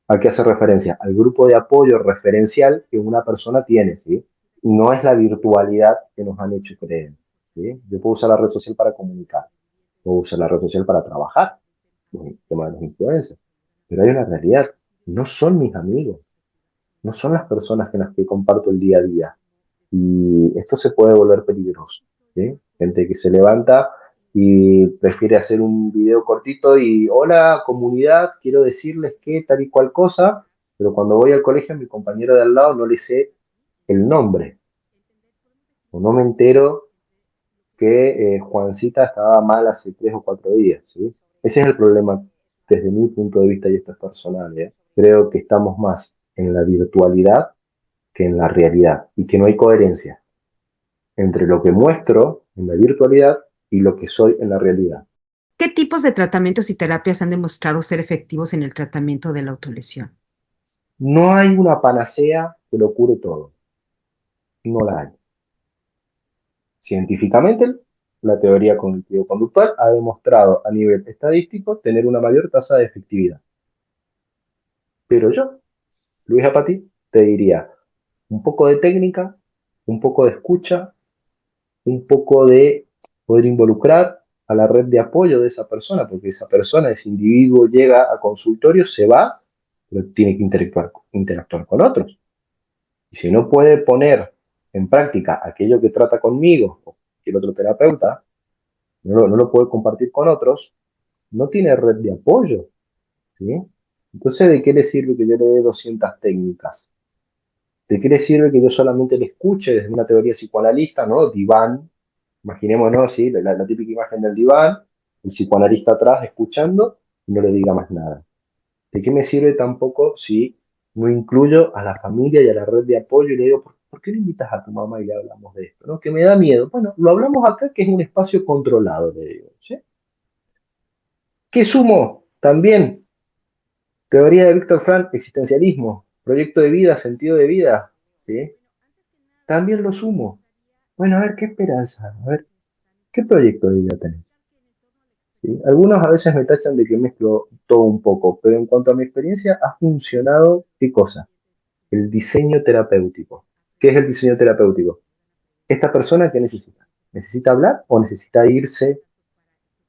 ¿a qué hace referencia? Al grupo de apoyo referencial que una persona tiene, ¿sí? No es la virtualidad que nos han hecho creer, ¿sí? Yo puedo usar la red social para comunicar, puedo usar la red social para trabajar, el tema de los influencers, pero hay una realidad, no son mis amigos, no son las personas con las que comparto el día a día. Y esto se puede volver peligroso, ¿sí? Gente que se levanta y prefiere hacer un video cortito y, hola comunidad, quiero decirles que tal y cual cosa, pero cuando voy al colegio a mi compañero de al lado no le sé el nombre, o no me entero que Juancita estaba mal hace 3 o 4 días, ¿sí? Ese es el problema desde mi punto de vista y esto es personal, ¿eh? Creo que estamos más en la virtualidad que en la realidad y que no hay coherencia entre lo que muestro en la virtualidad y lo que soy en la realidad. ¿Qué tipos de tratamientos y terapias han demostrado ser efectivos en el tratamiento de la autolesión? No hay una panacea que lo cure todo, no la hay. Científicamente, la teoría cognitivo-conductual ha demostrado a nivel estadístico tener una mayor tasa de efectividad. Pero yo, Luis Apatí, te diría un poco de técnica, un poco de escucha, un poco de poder involucrar a la red de apoyo de esa persona, porque esa persona, ese individuo llega a consultorio, se va, pero tiene que interactuar con otros. Y si no puede poner en práctica aquello que trata conmigo o cualquier otro terapeuta, no lo puede compartir con otros, no tiene red de apoyo, ¿sí? Entonces, ¿de qué le sirve que yo le dé 200 técnicas? ¿De qué le sirve que yo solamente le escuche desde una teoría psicoanalista, ¿no? Diván, imaginémonos, ¿sí? La típica imagen del diván, el psicoanalista atrás escuchando y no le diga más nada. ¿De qué me sirve tampoco si no incluyo a la familia y a la red de apoyo y le digo, ¿por qué no invitas a tu mamá y le hablamos de esto? ¿No? Que me da miedo. Bueno, lo hablamos acá, que es un espacio controlado, le digo. ¿Sí? ¿Qué sumo? También, teoría de Víctor Frank, existencialismo, proyecto de vida, sentido de vida. ¿Sí? También lo sumo. Bueno, a ver, ¿qué esperanza? A ver, ¿qué proyecto de vida tenés? ¿Sí? Algunos a veces me tachan de que mezclo todo un poco, pero en cuanto a mi experiencia, ha funcionado, ¿qué cosa? El diseño terapéutico. ¿Qué es el diseño terapéutico? Esta persona, ¿qué necesita? ¿Necesita hablar o necesita irse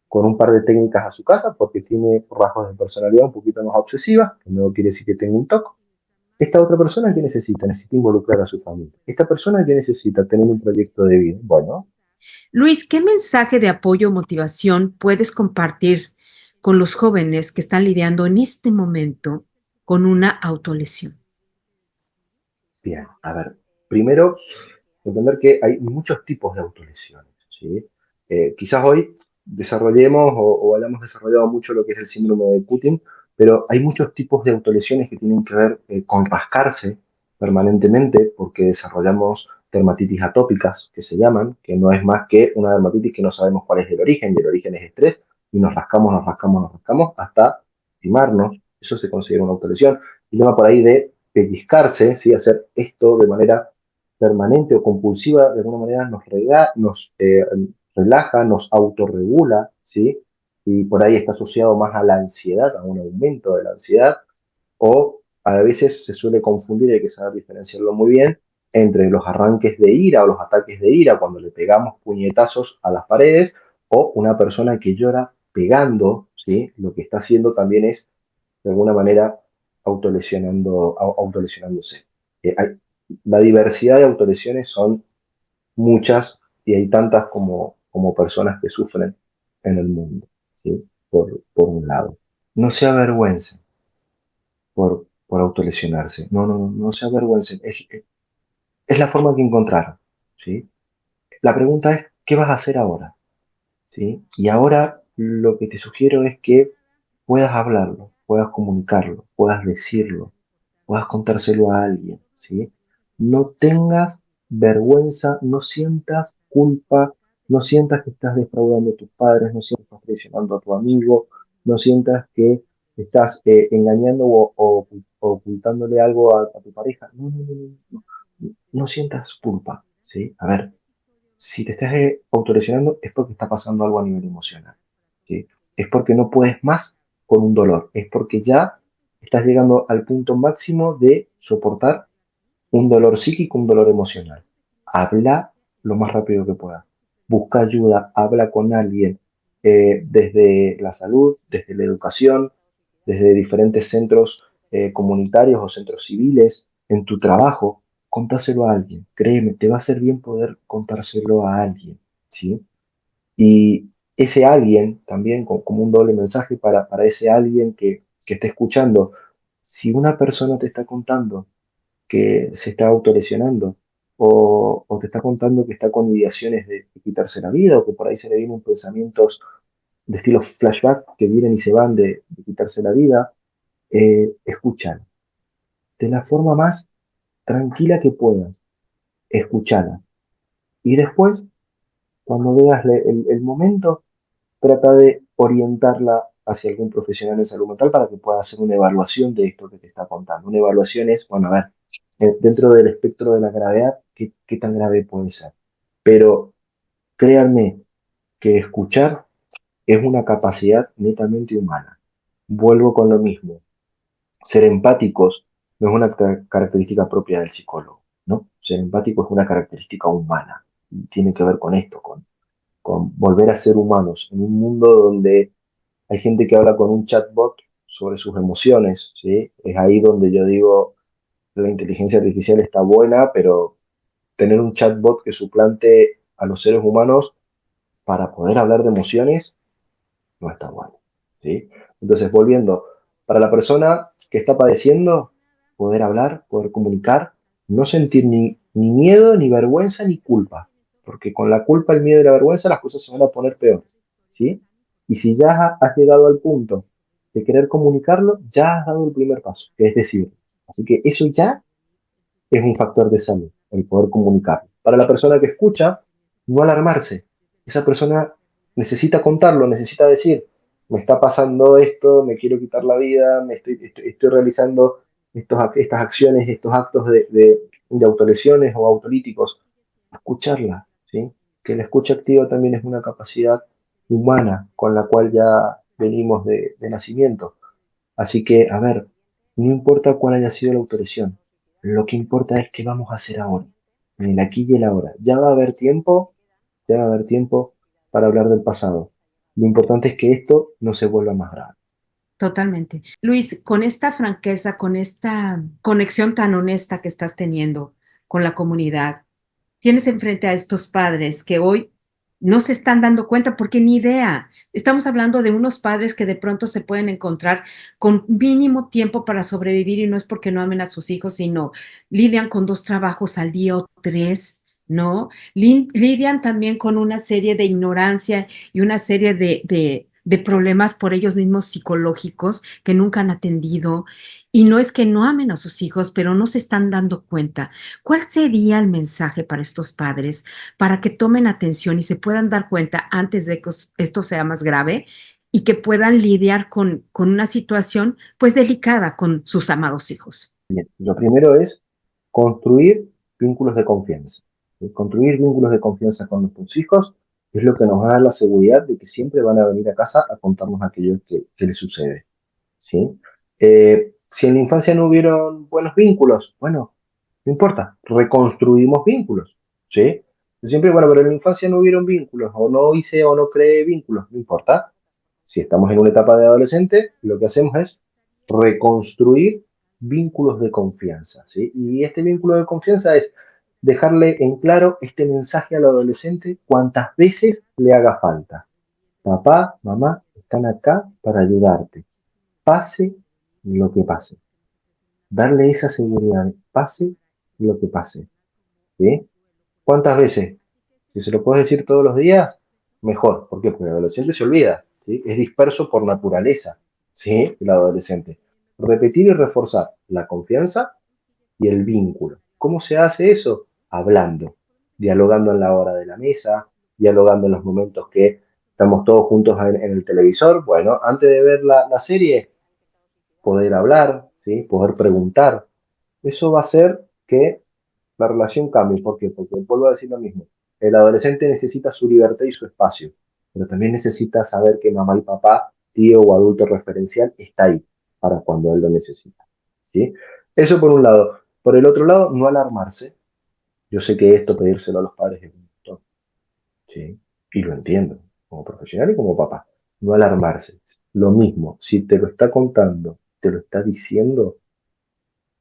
con un par de técnicas a su casa porque tiene rasgos de personalidad un poquito más obsesivas, que no quiere decir que tenga un TOC? Esta otra persona, ¿qué necesita? Necesita involucrar a su familia. Esta persona, ¿qué necesita? Tener un proyecto de vida. Bueno, Luis, ¿qué mensaje de apoyo o motivación puedes compartir con los jóvenes que están lidiando en este momento con una autolesión? bien, a ver, primero, entender que hay muchos tipos de autolesiones, ¿sí? Quizás hoy desarrollemos o hayamos desarrollado mucho lo que es el síndrome de Putin, pero hay muchos tipos de autolesiones que tienen que ver con rascarse permanentemente porque desarrollamos dermatitis atópicas, que se llaman, que no es más que una dermatitis que no sabemos cuál es el origen, y el origen es estrés, y nos rascamos, nos rascamos, nos rascamos hasta lastimarnos. Eso se considera una autolesión. Y llama por ahí de pellizcarse, ¿sí? Hacer esto de manera permanente o compulsiva, de alguna manera nos relaja, nos autorregula, ¿sí? Y por ahí está asociado más a la ansiedad, a un aumento de la ansiedad, o a veces se suele confundir, hay que saber diferenciarlo muy bien, entre los arranques de ira o los ataques de ira cuando le pegamos puñetazos a las paredes, o una persona que llora pegando, ¿sí? Lo que está haciendo también es, de alguna manera, autolesionándose. Hay, la diversidad de autolesiones son muchas y hay tantas como personas que sufren en el mundo, ¿sí? Por un lado. No se avergüencen por autolesionarse. No se avergüencen. Es la forma que encontraron, ¿sí? La pregunta es, ¿qué vas a hacer ahora? ¿Sí? Y ahora lo que te sugiero es que puedas hablarlo, puedas comunicarlo, puedas decirlo, puedas contárselo a alguien, ¿sí? No tengas vergüenza, no sientas culpa, no sientas que estás defraudando a tus padres, no sientas que estás traicionando a tu amigo, no sientas que estás engañando o ocultándole algo a tu pareja. No sientas culpa, ¿sí? A ver, Si te estás autolesionando es porque está pasando algo a nivel emocional, ¿sí? Es porque no puedes más con un dolor, es porque ya estás llegando al punto máximo de soportar un dolor psíquico, un dolor emocional. Habla lo más rápido que puedas. Busca ayuda, habla con alguien, desde la salud, desde la educación, desde diferentes centros comunitarios o centros civiles, en tu trabajo. Contáselo a alguien. Créeme, te va a hacer bien poder contárselo a alguien, ¿sí? Y ese alguien también, como un doble mensaje para ese alguien que esté escuchando. Si una persona te está contando que se está autolesionando o te está contando que está con ideaciones de quitarse la vida o que por ahí se le vienen pensamientos de estilo flashback que vienen y se van de quitarse la vida, escúchala de la forma más tranquila que puedas, escúchala. Y después, cuando veas el momento, trata de orientarla hacia algún profesional de salud mental para que pueda hacer una evaluación de esto que te está contando. Una evaluación es, bueno, a ver, dentro del espectro de la gravedad, ¿qué tan grave puede ser? Pero créanme que escuchar es una capacidad netamente humana. Vuelvo con lo mismo. Ser empáticos no es una característica propia del psicólogo, ¿no? Ser empático es una característica humana. Y tiene que ver con esto, con volver a ser humanos en un mundo donde hay gente que habla con un chatbot sobre sus emociones, ¿sí? Es ahí donde yo digo, la inteligencia artificial está buena, pero tener un chatbot que suplante a los seres humanos para poder hablar de emociones no está bueno, ¿sí? Entonces, volviendo, para la persona que está padeciendo, poder hablar, poder comunicar, no sentir ni miedo, ni vergüenza, ni culpa, porque con la culpa, el miedo y la vergüenza las cosas se van a poner peores, ¿sí? Y si ya has llegado al punto de querer comunicarlo, ya has dado el primer paso, que es decir, así que eso ya es un factor de salud, el poder comunicarlo. Para la persona que escucha, no alarmarse. Esa persona necesita contarlo, necesita decir, me está pasando esto, me quiero quitar la vida, estoy realizando estas acciones, estos actos de autolesiones o autolíticos. Escucharla, ¿sí? Que la escucha activa también es una capacidad humana con la cual ya venimos de nacimiento. Así que, a ver, no importa cuál haya sido la autorización, lo que importa es qué vamos a hacer ahora, en el aquí y el ahora. Ya va a haber tiempo para hablar del pasado. Lo importante es que esto no se vuelva más grave. Totalmente. Luis, con esta franqueza, con esta conexión tan honesta que estás teniendo con la comunidad, tienes enfrente a estos padres que hoy no se están dando cuenta porque ni idea. Estamos hablando de unos padres que de pronto se pueden encontrar con mínimo tiempo para sobrevivir y no es porque no amen a sus hijos, sino lidian con 2 trabajos al día o 3. ¿No? Lidian también con una serie de ignorancia y una serie de problemas por ellos mismos psicológicos que nunca han atendido. Y no es que no amen a sus hijos, pero no se están dando cuenta. ¿Cuál sería el mensaje para estos padres para que tomen atención y se puedan dar cuenta antes de que esto sea más grave y que puedan lidiar con una situación pues delicada con sus amados hijos? Bien, lo primero es construir vínculos de confianza. Construir vínculos de confianza con nuestros hijos es lo que nos va a dar la seguridad de que siempre van a venir a casa a contarnos aquello que les sucede. ¿Sí? Si en la infancia no hubieron buenos vínculos, bueno, no importa, reconstruimos vínculos, ¿sí? Siempre, bueno, pero en la infancia no hubieron vínculos, o no hice o no creé vínculos, no importa. Si estamos en una etapa de adolescente, lo que hacemos es reconstruir vínculos de confianza, ¿sí? Y este vínculo de confianza es dejarle en claro este mensaje al adolescente cuantas veces le haga falta. Papá, mamá, están acá para ayudarte pase lo que pase. Darle esa seguridad, pase lo que pase. ¿Sí? ¿Cuántas veces? Si se lo puedes decir todos los días, mejor. ¿Por qué? Porque el adolescente se olvida. ¿Sí? Es disperso por naturaleza. ¿Sí? El adolescente. Repetir y reforzar la confianza y el vínculo. ¿Cómo se hace eso? Hablando, dialogando en la hora de la mesa, dialogando en los momentos que estamos todos juntos en el televisor. Bueno, antes de ver la serie, poder hablar, ¿sí? Poder preguntar. Eso va a hacer que la relación cambie. ¿Por qué? Porque vuelvo a decir lo mismo. El adolescente necesita su libertad y su espacio, pero también necesita saber que mamá y papá, tío o adulto referencial, está ahí para cuando él lo necesita. ¿Sí? Eso por un lado. Por el otro lado, no alarmarse. Yo sé que esto pedírselo a los padres es un montón, ¿sí? Y lo entiendo, como profesional y como papá. No alarmarse. Lo mismo, si te lo está contando, te lo está diciendo,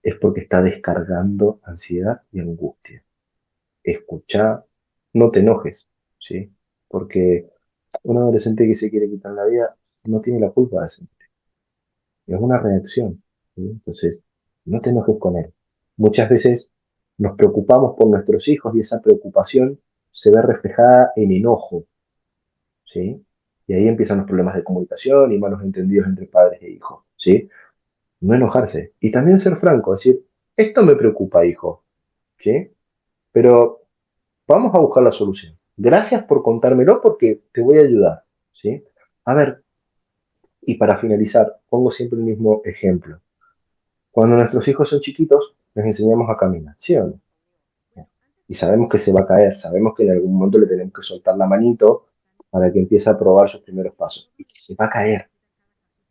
es porque está descargando ansiedad y angustia. Escucha, no te enojes, ¿sí? Porque un adolescente que se quiere quitar la vida no tiene la culpa de eso. Es una reacción, ¿sí? Entonces, no te enojes con él. Muchas veces nos preocupamos por nuestros hijos y esa preocupación se ve reflejada en enojo, ¿sí? Y ahí empiezan los problemas de comunicación y malos entendidos entre padres e hijos, ¿sí? No enojarse. Y también ser franco, decir, esto me preocupa, hijo, ¿sí? Pero vamos a buscar la solución. Gracias por contármelo porque te voy a ayudar, ¿sí? A ver, y para finalizar, pongo siempre el mismo ejemplo. Cuando nuestros hijos son chiquitos, les enseñamos a caminar, ¿sí o no? Y sabemos que se va a caer, sabemos que en algún momento le tenemos que soltar la manito para que empiece a probar sus primeros pasos. Y que se va a caer,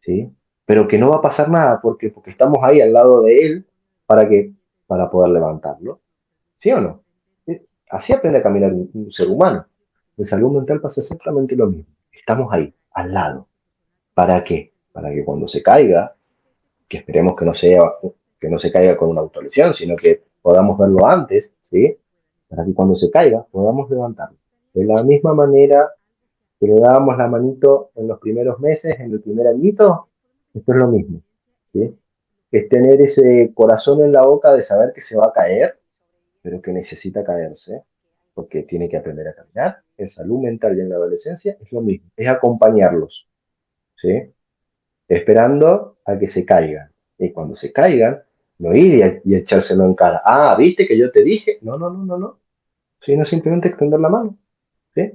¿sí? Pero que no va a pasar nada porque estamos ahí al lado de él para que, para poder levantarlo, ¿sí o no? Así aprende a caminar un ser humano. En salud mental pasa exactamente lo mismo. Estamos ahí, al lado. ¿Para qué? Para que cuando se caiga, que esperemos que no se caiga con una autolesión, sino que podamos verlo antes, ¿sí? Para que cuando se caiga podamos levantarlo. De la misma manera que le dábamos la manito en los primeros meses, en el primer añito, esto es lo mismo, ¿sí? Es tener ese corazón en la boca de saber que se va a caer, pero que necesita caerse, porque tiene que aprender a caminar. En salud mental y en la adolescencia es lo mismo, es acompañarlos, ¿sí? Esperando a que se caigan. Y cuando se caigan, no ir y echárselo en cara. Ah, ¿viste que yo te dije? No, no, no, no, no. Sino simplemente extender la mano, ¿sí?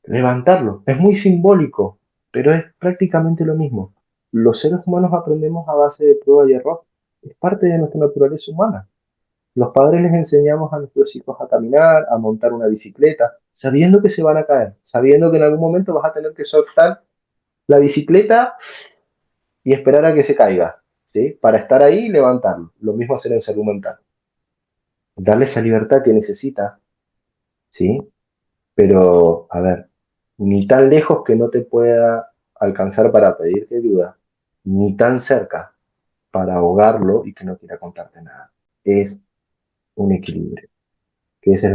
Levantarlo. Es muy simbólico, pero es prácticamente lo mismo. Los seres humanos aprendemos a base de prueba y error. Es parte de nuestra naturaleza humana. Los padres les enseñamos a nuestros hijos a caminar, a montar una bicicleta, sabiendo que se van a caer, sabiendo que en algún momento vas a tener que soltar la bicicleta y esperar a que se caiga, ¿sí? Para estar ahí y levantarlo. Lo mismo hacer en salud mental. Darle esa libertad que necesita, ¿sí? Pero, a ver, ni tan lejos que no te pueda alcanzar para pedirte ayuda, ni tan cerca para ahogarlo y que no quiera contarte nada. Es un equilibrio, que esa es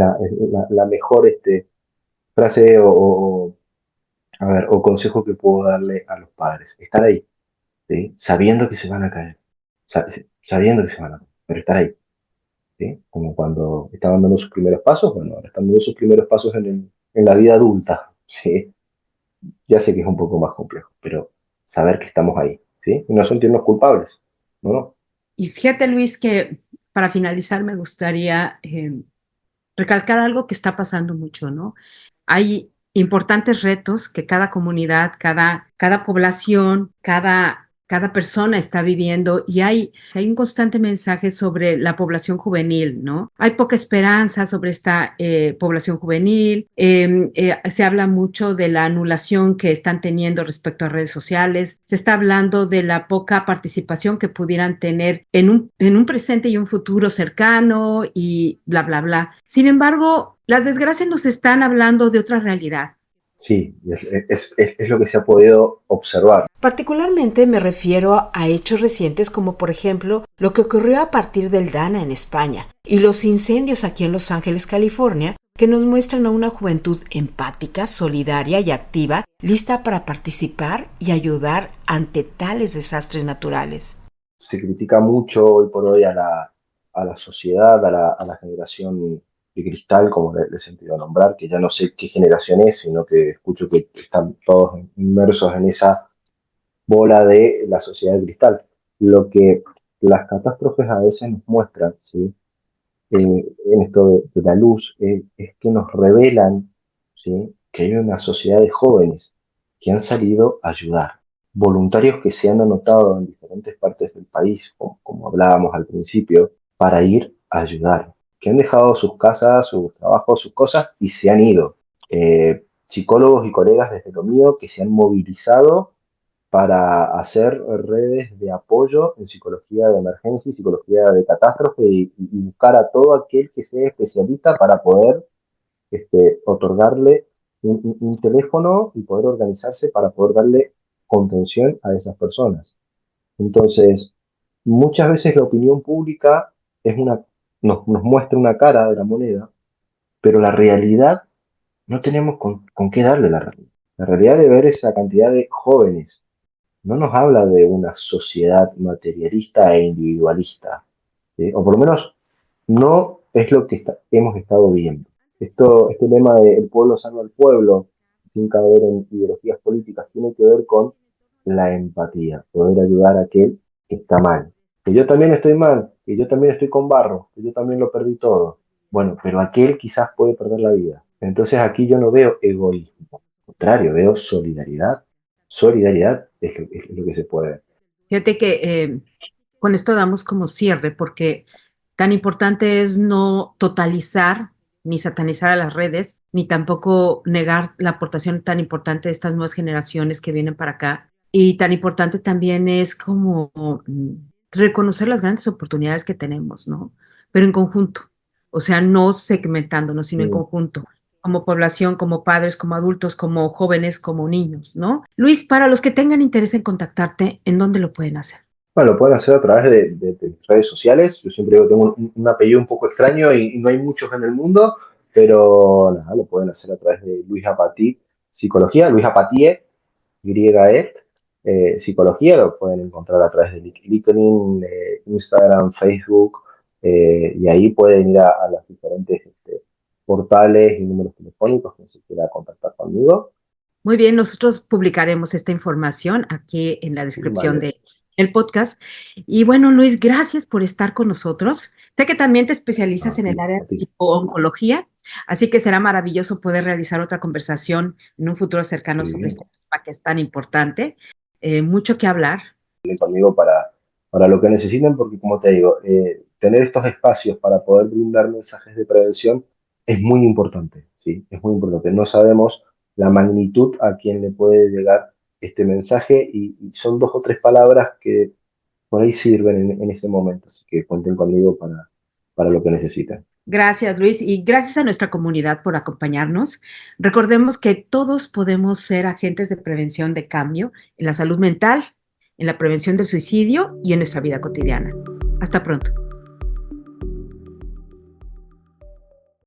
la mejor frase a ver, o consejo que puedo darle a los padres. Estar ahí, ¿sí? Sabiendo que se van a caer, sabiendo que se van a caer, pero estar ahí. ¿Sí? Como cuando estaban dando sus primeros pasos, bueno, ahora están dando sus primeros pasos en la vida adulta, ¿sí? Ya sé que es un poco más complejo, pero saber que estamos ahí, ¿sí? Y no sentirnos culpables, ¿no? No. Y fíjate, Luis, que para finalizar me gustaría recalcar algo que está pasando mucho, ¿no? Hay importantes retos que cada comunidad, cada población, cada persona está viviendo y hay un constante mensaje sobre la población juvenil, ¿no? Hay poca esperanza sobre esta población juvenil. Se habla mucho de la anulación que están teniendo respecto a redes sociales. Se está hablando de la poca participación que pudieran tener en un presente y un futuro cercano y bla, bla, bla. Sin embargo, las desgracias nos están hablando de otra realidad. Sí, es lo que se ha podido observar. Particularmente me refiero a hechos recientes como por ejemplo lo que ocurrió a partir del Dana en España y los incendios aquí en Los Ángeles, California, que nos muestran a una juventud empática, solidaria y activa, lista para participar y ayudar ante tales desastres naturales. Se critica mucho hoy por hoy a la sociedad, a la generación de cristal, como le he sentido nombrar, que ya no sé qué generación es, sino que escucho que están todos inmersos en esa bola de la sociedad de cristal. Lo que las catástrofes a veces nos muestran, ¿sí? En esto de la luz, es que nos revelan, ¿sí? Que hay una sociedad de jóvenes que han salido a ayudar, voluntarios que se han anotado en diferentes partes del país, como hablábamos al principio, para ir a ayudar, que han dejado sus casas, sus trabajos, sus cosas y se han ido. Psicólogos y colegas desde lo mío que se han movilizado para hacer redes de apoyo en psicología de emergencia y psicología de catástrofe y buscar a todo aquel que sea especialista para poder otorgarle un teléfono y poder organizarse para poder darle contención a esas personas. Entonces, muchas veces la opinión pública nos muestra una cara de la moneda, pero la realidad no tenemos con qué darle la realidad. La realidad de ver esa cantidad de jóvenes no nos habla de una sociedad materialista e individualista, ¿sí? O por lo menos no es lo que hemos estado viendo. Este lema de el pueblo salva al pueblo, sin caer en ideologías políticas, tiene que ver con la empatía, poder ayudar a aquel que está mal. Que yo también estoy mal, que yo también estoy con barro, que yo también lo perdí todo. Bueno, pero aquel quizás puede perder la vida. Entonces aquí yo no veo egoísmo, al contrario, veo solidaridad. Solidaridad es lo que se puede ver. Fíjate que con esto damos como cierre, porque tan importante es no totalizar ni satanizar a las redes, ni tampoco negar la aportación tan importante de estas nuevas generaciones que vienen para acá. Y tan importante también es como reconocer las grandes oportunidades que tenemos, ¿no? Pero en conjunto, o sea, no segmentándonos, sino en Sí. conjunto, como población, como padres, como adultos, como jóvenes, como niños, ¿no? Luis, para los que tengan interés en contactarte, ¿en dónde lo pueden hacer? Bueno, lo pueden hacer a través de mis redes sociales. Yo siempre digo, tengo un apellido un poco extraño y no hay muchos en el mundo, pero nada, lo pueden hacer a través de Luis Apatí Psicología, Luis Apatie, YE, Psicología, lo pueden encontrar a través de LinkedIn, Instagram, Facebook, y ahí pueden ir a las diferentes portales y números telefónicos que se quiera contactar conmigo. Muy bien, nosotros publicaremos esta información aquí en la descripción Vale, del podcast. Y bueno, Luis, gracias por estar con nosotros. Sé que también te especializas en el área a de ti. psico-oncología, así que será maravilloso poder realizar otra conversación en un futuro cercano sobre Sí. este tema que es tan importante. Mucho que hablar. Conmigo para lo que necesiten, porque como te digo, tener estos espacios para poder brindar mensajes de prevención es muy importante, ¿sí? Es muy importante. No sabemos la magnitud a quien le puede llegar este mensaje y son dos o tres palabras que por ahí sirven en ese momento, así que cuenten conmigo para lo que necesiten. Gracias, Luis, y gracias a nuestra comunidad por acompañarnos. Recordemos que todos podemos ser agentes de prevención de cambio en la salud mental, en la prevención del suicidio y en nuestra vida cotidiana. Hasta pronto.